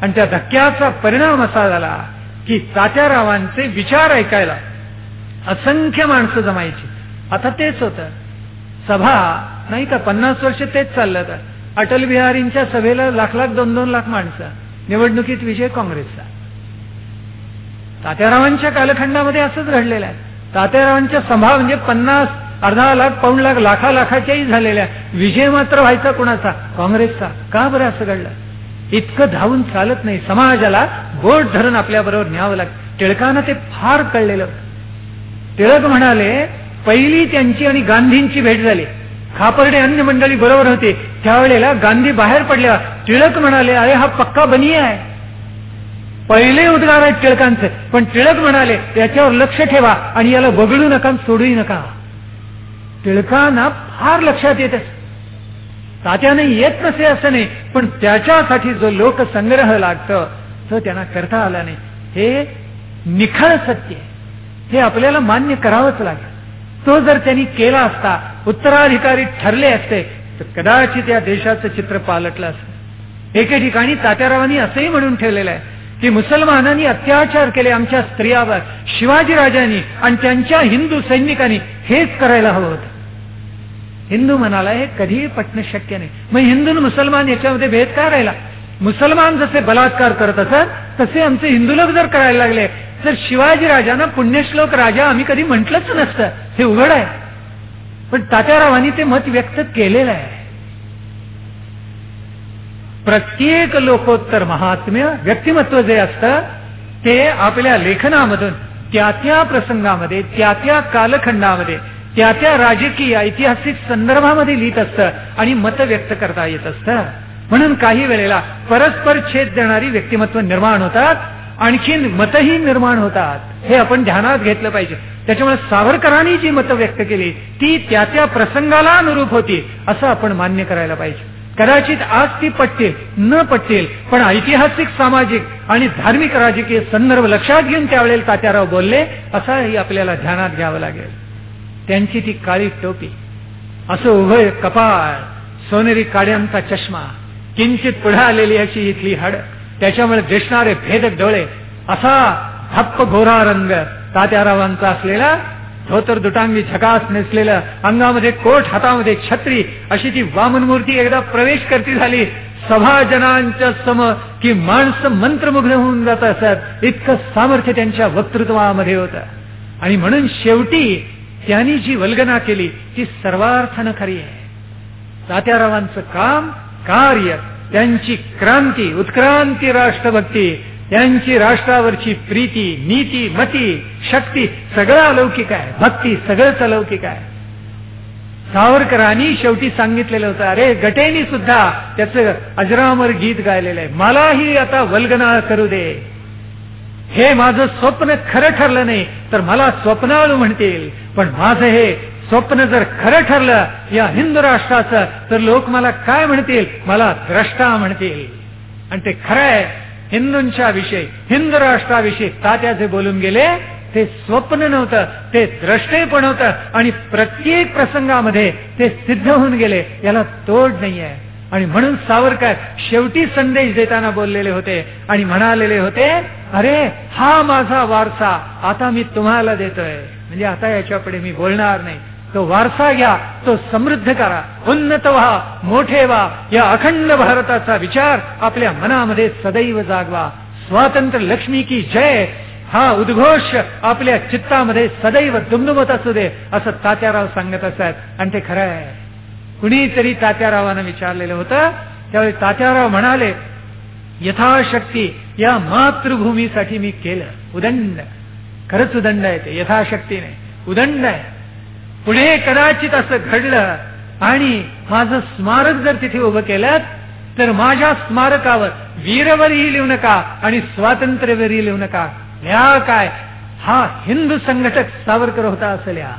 आणि त्या धक्क्याचा परिणाम असा झाला की तात्यारावांचे विचार ऐकायला असंख्य माणसं जमायची. आता तेच होतं, सभा नाही का, 50 वर्ष तेच चाललं होतं. अटल बिहारींच्या सभेला लाख 2-2 लाख माणसं, निवडणुकीत विजय काँग्रेसचा. तात्यारावांच्या कालखंडामध्ये असंच घडलेलं आहे. तात्यारावांच्या सभा म्हणजे 50, अर्धा लाख, पाऊण लाख, लाखाच्याही झालेल्या, विजय मात्र व्हायचा कोणाचा? काँग्रेसचा. का बरं असं घडलं? इतकं धावून चालत नाही. समाजाला बोट धरून आपल्या बरोबर न्यावं लागतं. टिळकांना ते फार कळलेलं होतं. टिळक म्हणाले, पहिली त्यांची आणि गांधींची भेट झाली. खापर्डे अन्य मंडळी बरोबर होते. त्यावेळेला गांधी बाहेर पडल्या. टिळक म्हणाले, अरे हा पक्का बनी आहे. पहिले उद्गार आहेत टिळकांचे, पण टिळक म्हणाले, याच्यावर लक्ष ठेवा आणि याला बघडू नका, सोडूही नका. टिळकांना फार लक्षात येत. तात्याने येत नसे असं नाही, पण त्याच्यासाठी जो लोकसंग्रह लागतो तो त्यांना करता आला नाही. हे निखळ सत्य आहे. हे आपल्याला मान्य करावंच लागेल. तो जर त्यांनी केला असता, उत्तराधिकारी ठरले असते, तर कदाचित या देशाचं चित्र पालटलं असतं. एके ठिकाणी तात्यारावांनी असंही म्हणून ठेवलेलं आहे की मुसलमानांनी अत्याचार केले आमच्या स्त्रियावर, शिवाजीराजांनी आणि त्यांच्या हिंदू सैनिकांनी हेच करायला हवं होतं. हिंदू म्हणाला हे कधीही पटणं शक्य नाही. मग हिंदू आणि मुसलमान याच्यामध्ये भेद काय राहिला? मुसलमान जसे बलात्कार करत असत तसे आमचे हिंदू लोक जर करायला लागले, तर शिवाजीराजांना पुण्यश्लोक राजा आम्ही कधी म्हटलंच नसतं. हे उघड आहे. पण तात्यारावांनी ते मत व्यक्त केलेलं आहे. प्रत्येक लोकोत्तर महात्म्य व्यक्तिमत्व जे असतं ते आपल्या लेखनामधून त्या त्या प्रसंगामध्ये, त्या त्या कालखंडामध्ये, त्या त्या राजकीय ऐतिहासिक संदर्भामध्ये लिहित असतं आणि मत व्यक्त करता येत असतं. म्हणून काही वेळेला परस्पर छेद देणारी व्यक्तिमत्व निर्माण होतात, आणखीन मतही निर्माण होतात. हे आपण ध्यानात घेतलं पाहिजे. त्याच्यामुळे सावरकरांनी जी मतं व्यक्त केली ती त्या त्या प्रसंगाला अनुरूप होती असं आपण मान्य करायला पाहिजे. कदाचित आज ती पटतील न पटतील, पण ऐतिहासिक, सामाजिक आणि धार्मिक राजकीय संदर्भ लक्षात घेऊन त्यावेळेला तात्याराव बोलले, असाही आपल्याला ध्यानात घ्यावं लागेल. त्यांची ती काळी टोपी, असं उभय कपाळ, सोनेरी काड्यांचा चष्मा, किंचित पुढे आलेली अशी इथली हाड, त्याच्यामुळे दिसणारे भेदक डोळे, असा धप्प गोरा रंग तात्यारावांचा असलेला, धोतर दुटांगी झकास नेसलेलं, अंगामध्ये कोट, हातामध्ये छत्री, अशी ती वामन मूर्ती एकदा प्रवेश करती झाली सभाजनांच्या सम की माणसं मंत्रमुग्ध होऊन जात असत. इतकं सामर्थ्य त्यांच्या वक्तृत्वामध्ये होतं. आणि म्हणून शेवटी त्यांनी जी वल्गना केली ती सर्वार्थानं खरी आहे. तात्यारावांचं काम, कार्य, त्यांची क्रांती, उत्क्रांती, राष्ट्रभक्ती, त्यांची राष्ट्रावरची प्रीती, नीती, मती, शक्ती, सगळं अलौकिक आहे. भक्ती सगळंच अलौकिक आहे. सावरकरांनी शेवटी सांगितलेलं होतं, अरे गटेनी सुद्धा त्याचं अजरामर गीत गायलेलं आहे, मलाही आता वल्गना करू दे. हे माझं स्वप्न खरं ठरलं नाही तर मला स्वप्नाळू म्हणतील, पण माझं हे स्वप्न जर खरं ठरलं या हिंदू राष्ट्राचं तर लोक मला काय म्हणतील, मला द्रष्टा म्हणतील. आणि ते खरं आहे. हिंदूंच्या विषयी, हिंदू राष्ट्राविषयी तात्या जे बोलून गेले ते स्वप्न नव्हतं, ते द्रष्टेपण होतं. आणि प्रत्येक प्रसंगामध्ये ते सिद्ध होऊन गेले, याला तोड नाहीये. आणि म्हणून सावरकर शेवटी संदेश देताना बोललेले होते आणि म्हणालेले होते, अरे हा माझा वारसा आता मी तुम्हाला देतोय, म्हणजे आता याच्यापुढे मी बोलणार नाही. तो वारसा घ्या, तो समृद्ध करा, उन्नत व्हा, मोठे व्हा. या अखंड भारताचा विचार आपल्या मनामध्ये सदैव जागवा. स्वातंत्र्य लक्ष्मी की जय हा उद्घोष आपल्या चित्तामध्ये सदैव दुमदुमत असू दे, असं तात्याराव सांगत असतात. आणि ते खरं आहे. कुणीतरी तात्यारावांना विचारलेलं होतं, त्यावेळी तात्याराव म्हणाले, यथाशक्ती या मातृभूमीसाठी मी केलं उदंड. खरंच उदंड आहे ते, यथाशक्ती नाही, उदंड आहे. पुढे कदाचित असं घडलं आणि माझं स्मारक जर तिथे उभं केलं तर माझ्या स्मारकावर वीरवरही लिहू नका आणि स्वातंत्र्यवरही लिहू नका. या काय, हा हिंदू संघटक सावरकर होता असं लिहा.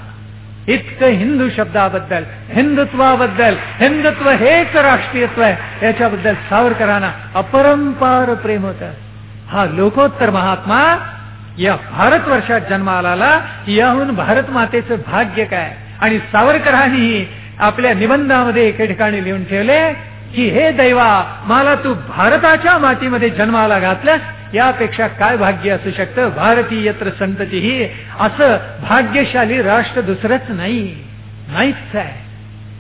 इतकं हिंदू शब्दाबद्दल, हिंदुत्वाबद्दल, हिंदुत्व हेच राष्ट्रीयत्व आहे याच्याबद्दल सावरकरांना अपरंपार प्रेम होतं. हा लोकोत्तर महात्मा या भारतवर्षात जन्माला आला, याहून भारत मातेचं भाग्य काय. आणि सावरकरांनी आपल्या निबंधामध्ये एके ठिकाणी लिहून ठेवले की हे दैवा, मला तू भारताच्या मातीमध्ये जन्माला घातलं, यापेक्षा काय भाग्य असू शकतं. भारतीयत्र संततीही, असं भाग्यशाली राष्ट्र दुसरंच नाहीच आहे.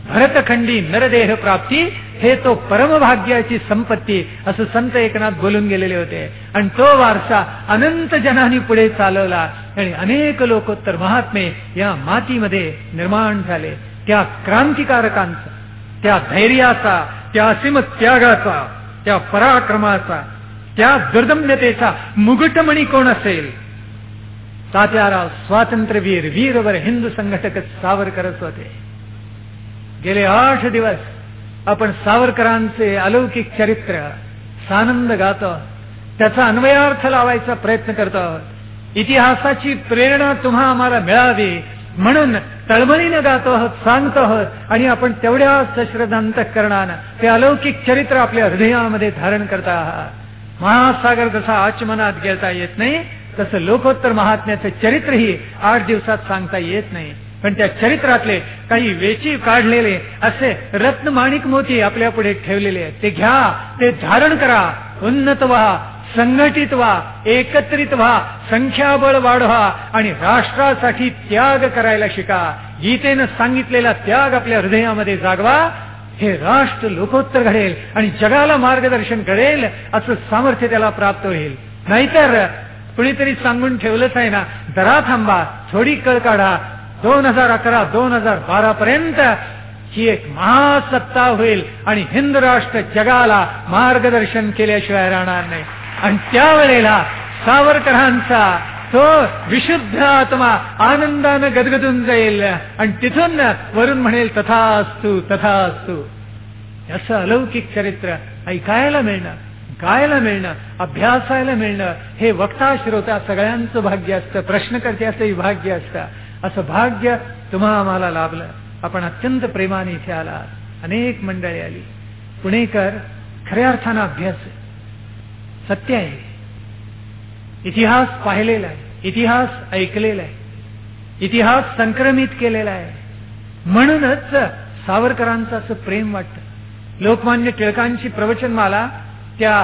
भरतखंडी नरदेह प्राप्ती हे तो परमभाग्याची संपत्ती, असं संत एकनाथ बोलून गेलेले होते. आणि तो वारसा अनंत जनांनी पुढे चालवला आणि अनेक लोकोत्तर महात्मे या मातीमध्ये निर्माण झाले. त्या क्रांतिकारकांचा, त्या धैर्याचा, त्या असीम त्यागाचा, त्या पराक्रमाचा, त्या दुर्दम्यतेचा मुकुटमणी कोण असेल? तात्याराव स्वातंत्र्यवीर, वीरवर हिंदू संघटक सावरकरच होते. गेले 8 दिवस आपण सावरकरांचे अलौकिक चरित्र सानंद गातो, त्याचा अन्वयार्थ लावायचा प्रयत्न करतो आहोत. इतिहासाची प्रेरणा तुम्हा आम्हाला मिळावी म्हणून तळमळीनं गातो आहोत, सांगतो आहोत. आणि आपण तेवढ्या सश्रद्धांतःकरणानं ते अलौकिक चरित्र आपल्या हृदयामध्ये धारण करता आहात. महासागर जसा आचमनात गेलता येत नाही, तसं लोकोत्तर महात्म्याचं चरित्रही 8 दिवसात सांगता येत नाही. पण त्या चरित्रातले काही वेची काढलेले असे रत्नमाणिक मोती आपल्या पुढे ठेवलेले आहेत. ते घ्या, ते धारण करा, उन्नत व्हा, संघटित व्हा, एकत्रित व्हा, संख्याबळ वाढवा आणि राष्ट्रासाठी त्याग करायला शिका. गीतेनं सांगितलेला त्याग आपल्या हृदयामध्ये जागवा. हे राष्ट्र लोकोत्तर घडेल आणि जगाला मार्गदर्शन करेल, असं सामर्थ्य त्याला प्राप्त होईल. नाहीतर कुणीतरी सांगून ठेवलंच आहे ना, जरा थांबा, थोडी कळ काढा, 2011-2012 पर्यंत ही एक महासत्ता होईल आणि हिंद राष्ट्र जगाला मार्गदर्शन केल्याशिवाय राहणार नाही. आणि त्यावेळेला सावरकरांचा तो विशुद्ध आत्मा आनंदानं गदगदून जाईल आणि तिथून वरून म्हणेल तथास्तु तथास्तु. असं अलौकिक चरित्र ऐकायला मिळणं, गायला मिळणं, अभ्यासायला मिळणं हे वक्ता श्रोता सगळ्यांचं भाग्य असतं, प्रश्नकर्त्याचंही भाग्य असतं. असं भाग्य तुम्हा आम्हाला लाभलं. आपण अत्यंत प्रेमाने इथे आलात. अनेक मंडळी आली, पुणेकर खऱ्या अर्थानं अभ्यास आहे, सत्य आहे. इतिहास पाहिलेला आहे, इतिहास ऐकलेला आहे, इतिहास संक्रमित केलेला आहे. म्हणूनच सावरकरांचं असं प्रेम वाटतं. लोकमान्य टिळकांची प्रवचनमाला त्या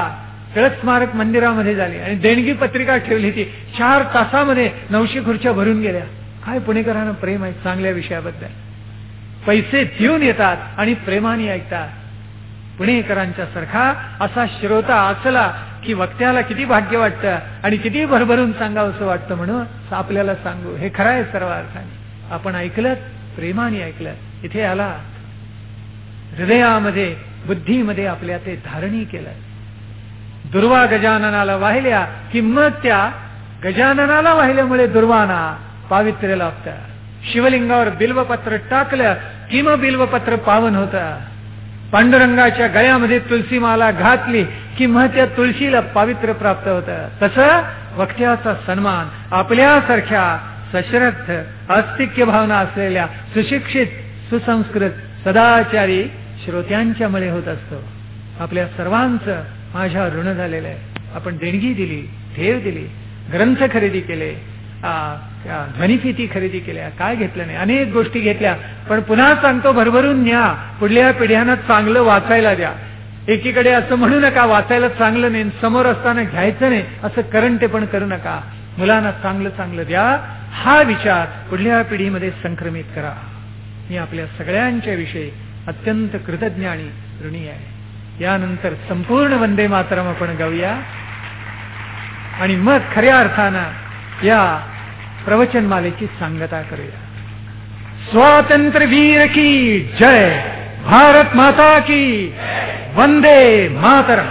टिळक स्मारक मंदिरामध्ये झाली आणि देणगी पत्रिका ठेवली ती. 4 तासामध्ये 900 खुर्च्या भरून गेल्या. काय पुणेकरांना प्रेम आहे चांगल्या विषयाबद्दल. पैसे देऊन येतात आणि प्रेमाने ऐकतात. पुणेकरांच्या सारखा असा श्रोता असला की वक्त्याला किती भाग्य वाटतं आणि किती भरभरून सांगावं असं वाटतं. म्हणून आपल्याला सांगू, हे खरं आहे सर्व अर्थाने. आपण ऐकलं, प्रेमाने ऐकलं, इथे आला, हृदयामध्ये बुद्धीमध्ये आपल्या ते धारणी केलं. दुर्वा गजाननाला वाहिल्या की मग त्या गजाननाला वाहिल्यामुळे दुर्वाना पावित्र्य लाभतं. शिवलिंगावर बिल्वपत्र टाकलं की मग बिल्वपत्र पावन होतं. पांडुरंगाच्या गळ्यामध्ये तुळशी माला घातली की मग त्या तुळशीला पावित्र्य प्राप्त होतं. तसं वक्त्याचा सन्मान आपल्यासारख्या सश्रद्ध अस्तिक्य भावना असलेल्या सुशिक्षित सुसंस्कृत सदाचारी श्रोत्यांच्यामुळे होत असतो. आपल्या सर्वांचं माझ्या ऋण झालेलं आहे. आपण देणगी दिली, ठेव दिली, ग्रंथ खरेदी केले, ध्वनिफिती खरेदी केल्या, काय घेतलं नाही, अनेक गोष्टी घेतल्या. पण पुन्हा सांगतो, भरभरून न्या, पुढल्या पिढ्यांना चांगलं वाचायला द्या. एकीकडे असं म्हणू नका वाचायला चांगलं नाही, समोर असताना घ्यायचं नाही, असं करंटे पण करू नका. मुलांना चांगलं चांगलं द्या. हा विचार पुढल्या पिढीमध्ये संक्रमित करा. मी आपल्या सगळ्यांच्या विषयी अत्यंत कृतज्ञ आणि ऋणी आहे. यानंतर संपूर्ण वंदे मातरम आपण गाऊया आणि मग खऱ्या अर्थानं या प्रवचनमालेची सांगता करूया. स्वातंत्र्य वीर की जय, भारत माता की वंदे मातरम.